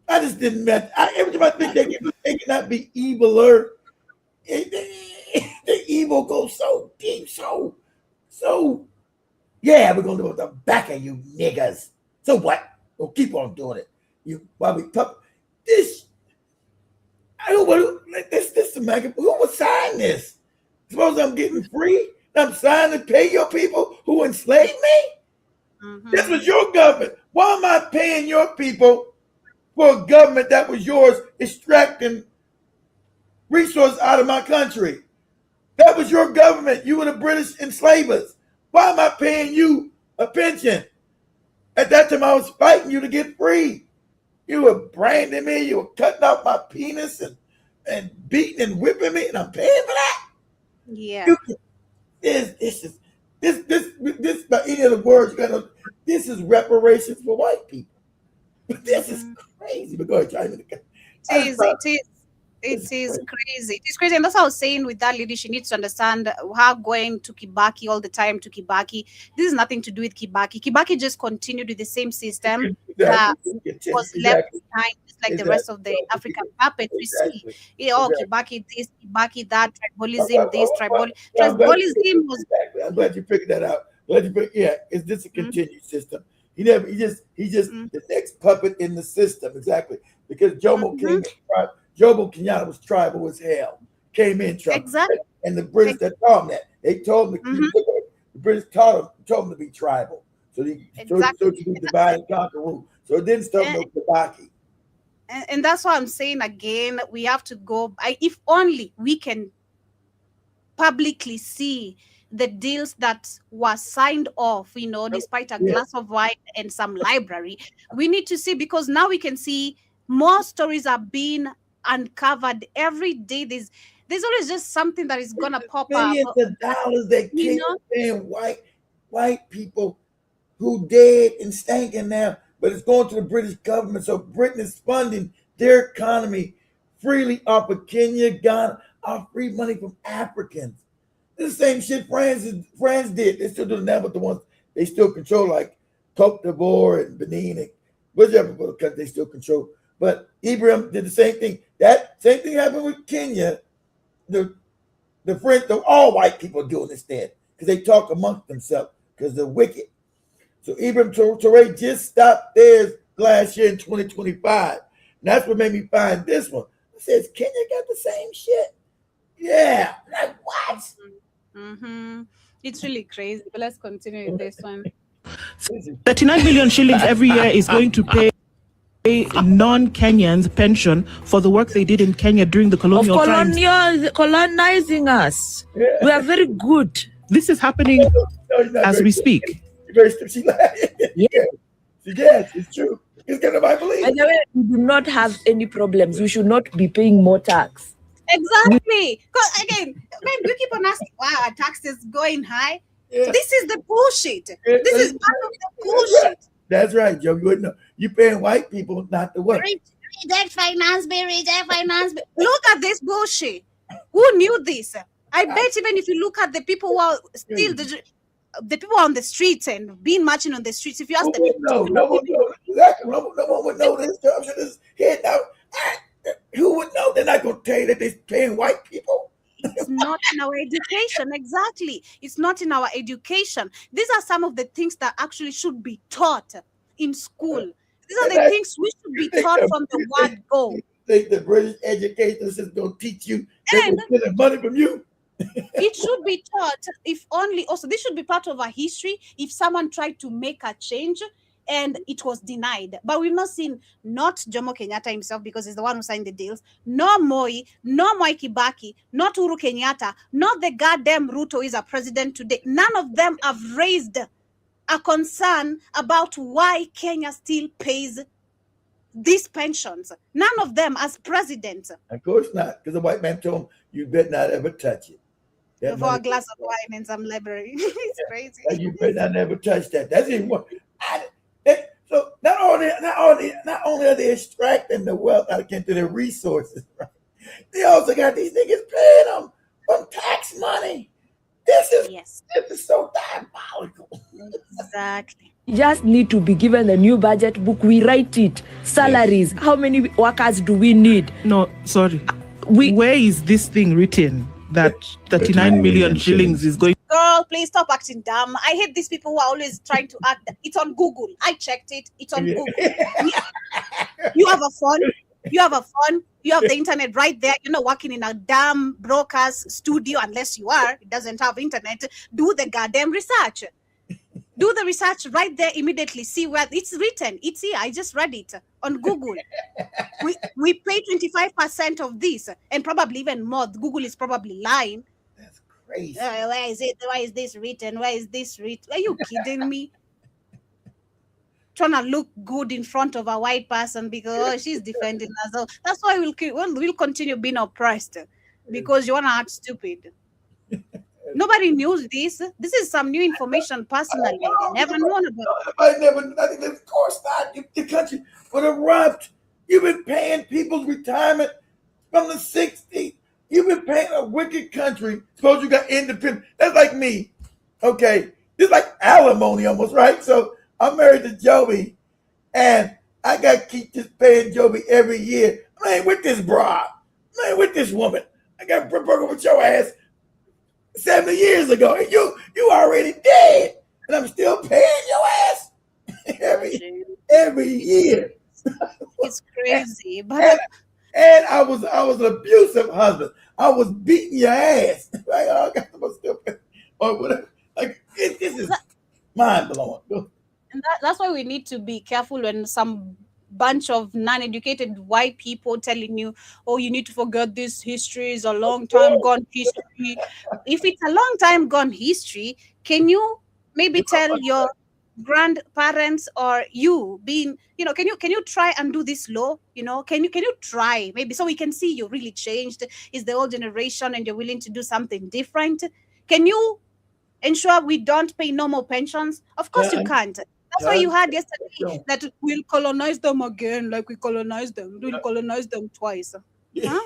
I just didn't met. Every time I think they cannot be eviler. The evil goes so deep, so. Yeah, we're gonna do it with the back of you niggas. So what? We'll keep on doing it. You while we pup this. Who would sign this? Suppose I'm getting free? I'm signing to pay your people who enslaved me? Mm-hmm. This was your government. Why am I paying your people for a government that was yours extracting resources out of my country? That was your government. You were the British enslavers. Why am I paying you a pension? At that time, I was fighting you to get free. You were branding me. You were cutting off my penis and beating and whipping me, and I'm paying for that. Yeah. This by any other words, this is reparations for white people. But this is crazy. But go ahead, China. It is. It is crazy. It is crazy. And that's what I was saying with that lady. She needs to understand her going to Kibaki all the time to Kibaki. This is nothing to do with Kibaki. Kibaki just continued with the same system that was left behind, just like the rest of the African puppets we see. Kibaki this, Kibaki that, tribalism this, tribalism was. I'm glad you figured that out. Is this a continued system? He just the next puppet in the system, exactly. Because Jomo Kenyatta was tribal as hell. Came in tribal. Exactly. And the British that taught him that. They told him the British told him to be tribal. So to be divide and conquer rule. So it didn't start no Kibaki. And that's why I'm saying again, we have to go. If only we can publicly see the deals that were signed off, despite a glass of wine and some library. We need to see, because now we can see more stories are being uncovered every day. There's always just something that is gonna pop up. Millions of dollars that keep paying white people who dead and stinking now, but it's going to the British government. So Britain is funding their economy freely off of Kenya, Ghana, off free money from Africans. The same shit France did. They still do it now, but the ones they still control, like Cote d'Ivoire and Benin and whichever country they still control. But Ibrahim did the same thing. That same thing happened with Kenya. The French, all white people doing this then because they talk amongst themselves because they're wicked. So Ibrahim Traoré just stopped theirs last year in 2025. And that's what made me find this one. It says Kenya got the same shit. Yeah, like what? It's really crazy. But let's continue with this one. 39 million shillings every year is going to pay non-Kenyans pension for the work they did in Kenya during the colonial times. Colonizing us. Yeah. We are very good. This is happening as we speak. Yes, it's true. It's kind of, I believe. By the way, we do not have any problems. We should not be paying more tax. Exactly. Because again, when you keep on asking, wow, our tax is going high. Yeah. This is the bullshit. This is part of the bullshit. That's right, Joe. You wouldn't know. You're paying white people not to work. Reject finance bill. Look at this bullshit. Who knew this? I bet even if you look at the people who are still the people on the streets and being marching on the streets, if you ask them, no one knows. Exactly. No one would know this. Head out. Who would know? They're not going to tell you that they're paying white people. It's not in our education. Exactly. It's not in our education. These are some of the things that actually should be taught in school. These are the things we should be taught from the word go. Think the British education system going to teach you and getting money from you? It should be taught, if only. Also, this should be part of our history. If someone tried to make a change and it was denied. But we've not seen not Jomo Kenyatta himself, because he's the one who signed the deals, nor Moi, nor Mwai Kibaki, not Uhuru Kenyatta, not the goddamn Ruto who is a president today. None of them have raised a concern about why Kenya still pays these pensions. None of them as president. Of course not, because the white man told him, you better not ever touch it. For a glass of wine and some library. It's crazy. You better not ever touch that. That's even more. So not only are they extracting the wealth out of Kenya, their resources, right? They also got these niggas paying them from tax money. This is so diabolical. Exactly. You just need to be given the new budget book. We write it. Salaries. How many workers do we need? No, sorry. Where is this thing written that 39 million shillings is going? Girl, please stop acting dumb. I hate these people who are always trying to act. It's on Google. I checked it. It's on Google. You have a phone. You have the internet right there. You're not working in a damn broker's studio unless you are. It doesn't have internet. Do the goddamn research. Do the research right there immediately. See where it's written. It's here. I just read it on Google. We pay 25% of this, and probably even more. Google is probably lying. That's crazy. Where is it? Why is this written? Why is this written? Are you kidding me? Trying to look good in front of a white person because she's defending us. That's why we'll continue being oppressed, because you want to act stupid. Nobody knows this. This is some new information personally. I never known about it. I think of course not. The country would erupt. You've been paying people's retirement from the 60s. You've been paying a wicked country. Suppose you got independent. That's like me. Okay. This is like alimony almost, right? So I'm married to Joby, and I got to keep just paying Joby every year. I ain't with this broad. I ain't with this woman. I got broken with your ass 70 years ago, and you already dead, and I'm still paying your ass every year. It's crazy, but and I was an abusive husband. I was beating your ass. Like, oh, God, I'm still paying, or whatever. Like this is mind blowing. And that's why we need to be careful when some bunch of non-educated white people telling you, oh, you need to forget this history is a long time gone history. If it's a long time gone history, can you maybe tell your grandparents or you being, can you try and do this law? Can you try maybe so we can see you really changed, is the old generation and you're willing to do something different? Can you ensure we don't pay normal pensions? Of course you can't. That's why you had yesterday that we'll colonize them again, like we colonized them. We'll colonize them twice. Huh?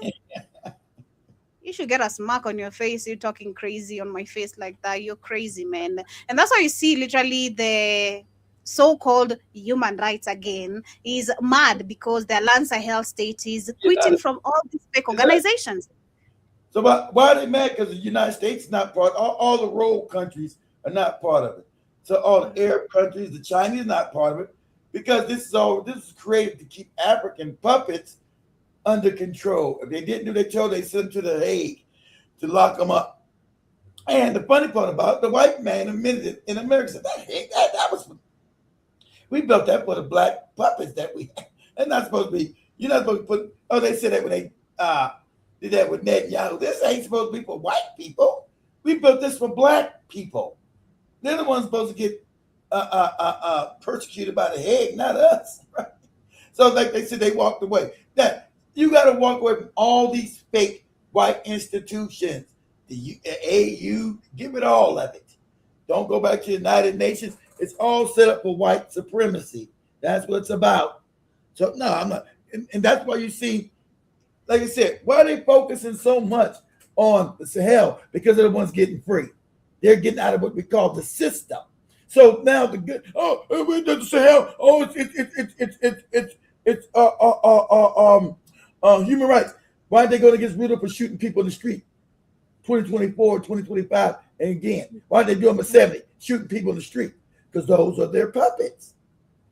You should get a smack on your face. You're talking crazy on my face like that. You're crazy, man. And that's why you see literally the so-called human rights again is mad because the Land Sahel state is quitting from all these fake organizations. So why are they mad? Because the United States is not part. All the rogue countries are not part of it. So all the Arab countries, the Chinese are not part of it, because this is created to keep African puppets under control. If they didn't do their job, they sent them to the Hague to lock them up. And the funny part about it, the white man admitted it in America, said that was, we built that for the black puppets that we had. They're not supposed to be. You're not supposed to put. Oh, they said that when they did that with Netanyahu. This ain't supposed to be for white people. We built this for black people. They're the ones supposed to get persecuted by the Hague, not us. Right? So like they said, they walked away. Now, you got to walk away from all these fake white institutions. The AU, give it all of it. Don't go back to the United Nations. It's all set up for white supremacy. That's what it's about. So no, I'm not. And that's why you see, like I said, why are they focusing so much on the Sahel? Because they're the ones getting free. They're getting out of what we call the system. So now the good, we did the Sahel. Oh, it's human rights. Why are they going to get rid of for shooting people in the street? 2024, 2025, and again, why are they doing with 70 shooting people in the street? Because those are their puppets,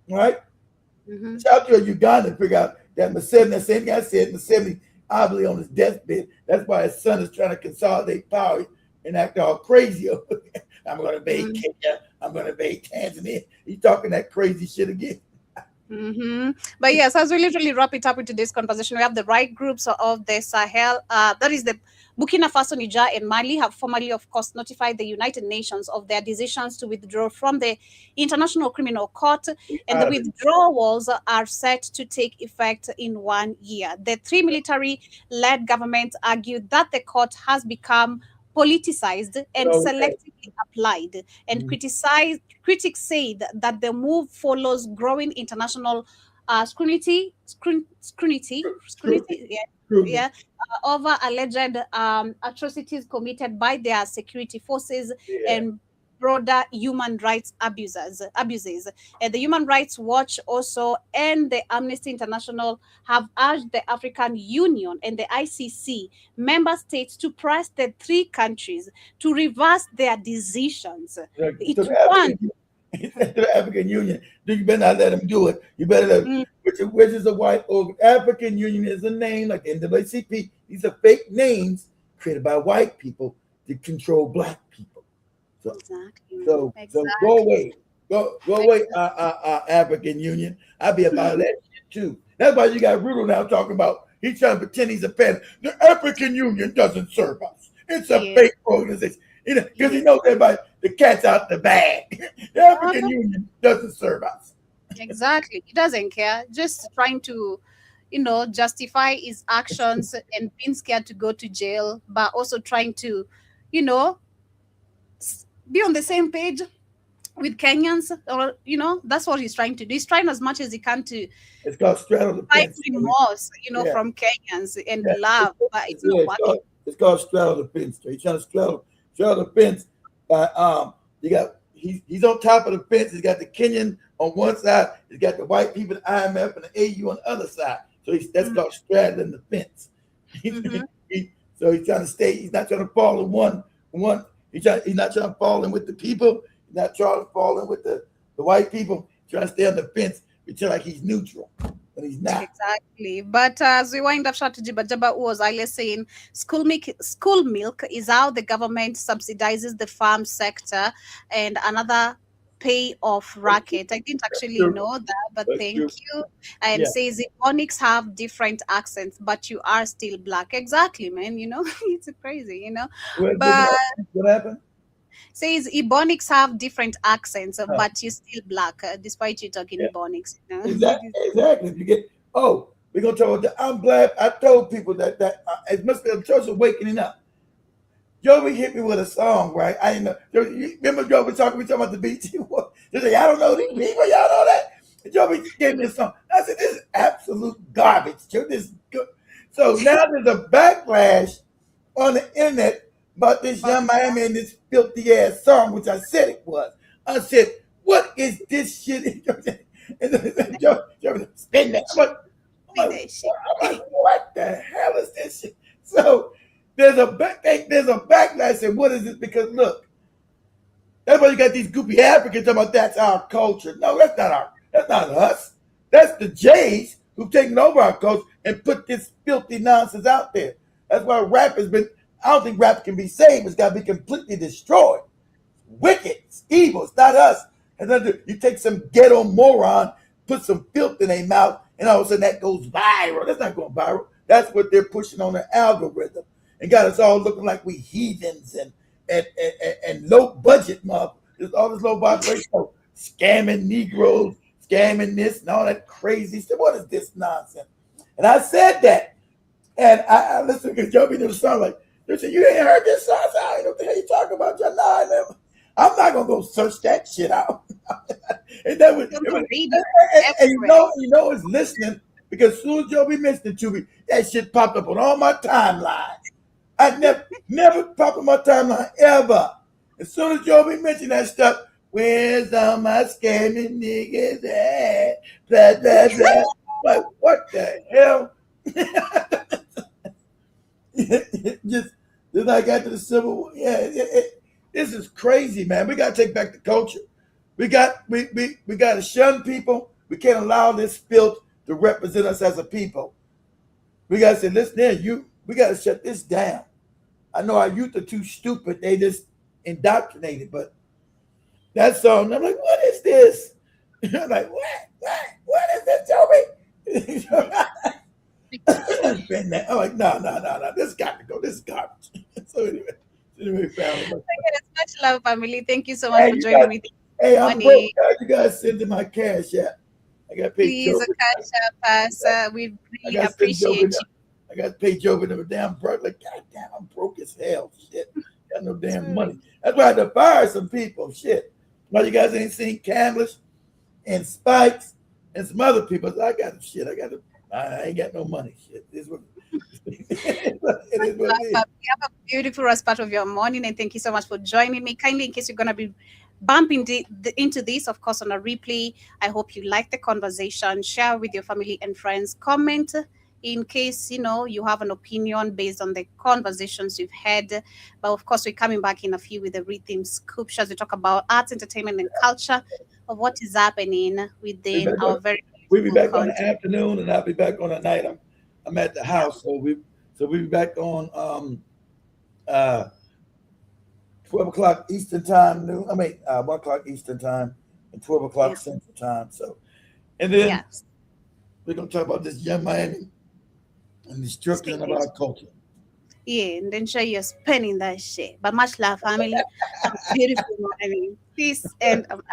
right? Mm-hmm. Shout to Uganda to figure out that Museveni, that same guy said Museveni obviously on his deathbed. That's why his son is trying to consolidate power and act all crazy. I'm going to invade Kenya. I'm going to invade Tanzania. He's talking that crazy shit again. Mm-hmm. But yes, as we literally wrap it up into this conversation, we have the right groups of the Sahel. That is the Burkina Faso, Niger, and Mali have formally, of course, notified the United Nations of their decisions to withdraw from the International Criminal Court, and the withdrawals are set to take effect in 1 year. The three military-led governments argued that the court has become politicized and selectively applied, and critics said that the move follows growing international scrutiny over alleged atrocities committed by their security forces and broader human rights abuses. And the Human Rights Watch also and the Amnesty International have urged the African Union and the ICC member states to press the three countries to reverse their decisions. The African Union, you better not let them do it. You better let them, which is a white African Union is a name like NAACP. These are fake names created by white people to control black people. So, so go away, go away, African Union. I'll be about that shit too. That's why you got Rudo now talking about he's trying to pretend he's a fan. The African Union doesn't serve us. It's a fake organization. Because he knows everybody, the cat's out the bag. The African Union doesn't serve us. Exactly. He doesn't care. Just trying to, justify his actions and being scared to go to jail, but also trying to, be on the same page with Kenyans, or that's what he's trying to do. He's trying as much as he can to It's called straddle the fight fence. remorse, Yeah. from Kenyans and Yeah. love, but it's not working. It's called straddle the fence. He's trying to straddle the fence by he's on top of the fence. He's got the Kenyan on one side. He's got the white people, the IMF, and the AU on the other side. So that's called straddling the fence. So he's trying to stay. He's not trying to fall in one. He's not trying to fall in with the people. He's not trying to fall in with the white people. He's trying to stay on the fence, pretend like he's neutral, but he's not. Exactly. But as we wind up short, Jibba was earlier saying school milk is how the government subsidizes the farm sector, and another pay off racket. I didn't actually know that, but thank you. And says Ebonics have different accents, but you are still black. Exactly, man. It's crazy, But what happened? Says Ebonics have different accents, but you're still black, despite you talking Ebonics. Exactly. We're gonna talk about that. I'm glad I told people that it must be a church awakening up. Joey hit me with a song, right? I didn't know. Remember Joey talking about the BT? They say, I don't know these people, y'all know that? And Joey gave me a song. I said, this is absolute garbage. This is good. So now there's a backlash on the internet about this Young Miami and this filthy ass song, which I said it was. I said, what is this shit? And Joey spin that. I'm like, what the hell is this shit? So there's a backlash, and what is it? Because look, that's why you got these goopy Africans talking about that's our culture. No, that's not us. That's the Jays who've taken over our culture and put this filthy nonsense out there. That's why rap has been. I don't think rap can be saved. It's got to be completely destroyed. Wicked, it's evil. It's not us. And then you take some ghetto moron, put some filth in their mouth, and all of a sudden that goes viral. That's not going viral. That's what they're pushing on the algorithm. And got us all looking like we heathens and low budget motherfuckers. All this low vibration, scamming Negroes, scamming this and all that crazy stuff. What is this nonsense? And I said that. And I listened to Joey do the song like, they said, you ain't heard this song? I don't know what the hell you talking about. John. No, I never. I'm not gonna go search that shit out. And that was, and you know it's listening, because as soon as Joey mentioned it to me, that shit popped up on all my timeline. I never popped on my timeline ever. As soon as Joey mentioned that stuff, where's all my scamming niggas at? Blah, blah, blah. Like, what the hell? just like after the Civil War. Yeah, this is crazy, man. We got to take back the culture. We got to shun people. We can't allow this filth to represent us as a people. We got to say, listen, we got to shut this down. I know our youth are too stupid. They just indoctrinated, but that song, I'm like, what is this? I'm like, what is this, Joey? I'm like, no, this got to go. This is garbage. So anyway, family. Much love, family. Thank you so much for joining me. Hey, I'm broke. You guys send in my cash app. I got paid. Please, cash app us. We really appreciate you. I got to pay Joe the damn broke. Like, God damn, I'm broke as hell. Shit, got no damn money. That's why I had to fire some people. Shit. Why you guys ain't seen Camlish and Spikes and some other people? So I ain't got no money. Shit. This is what You have a beautiful rest part of your morning, and thank you so much for joining me. Kindly, in case you're going to be bumping into this, of course, on a replay, I hope you like the conversation. Share with your family and friends. Comment in case you have an opinion based on the conversations you've had. But of course, we're coming back in a few with the Rhythm Scoop as we talk about arts, entertainment, and culture of what is happening within our very. We'll be back on the afternoon, and I'll be back on the night. I'm at the house, so we'll be back on 12 o'clock Eastern time, 1 o'clock Eastern time, and 12 o'clock Central time. So, and then we're gonna talk about this Young Miami and the destruction of our culture. Yeah, and then sure you're spending that shit. But much love, family. Beautiful morning. Peace and out.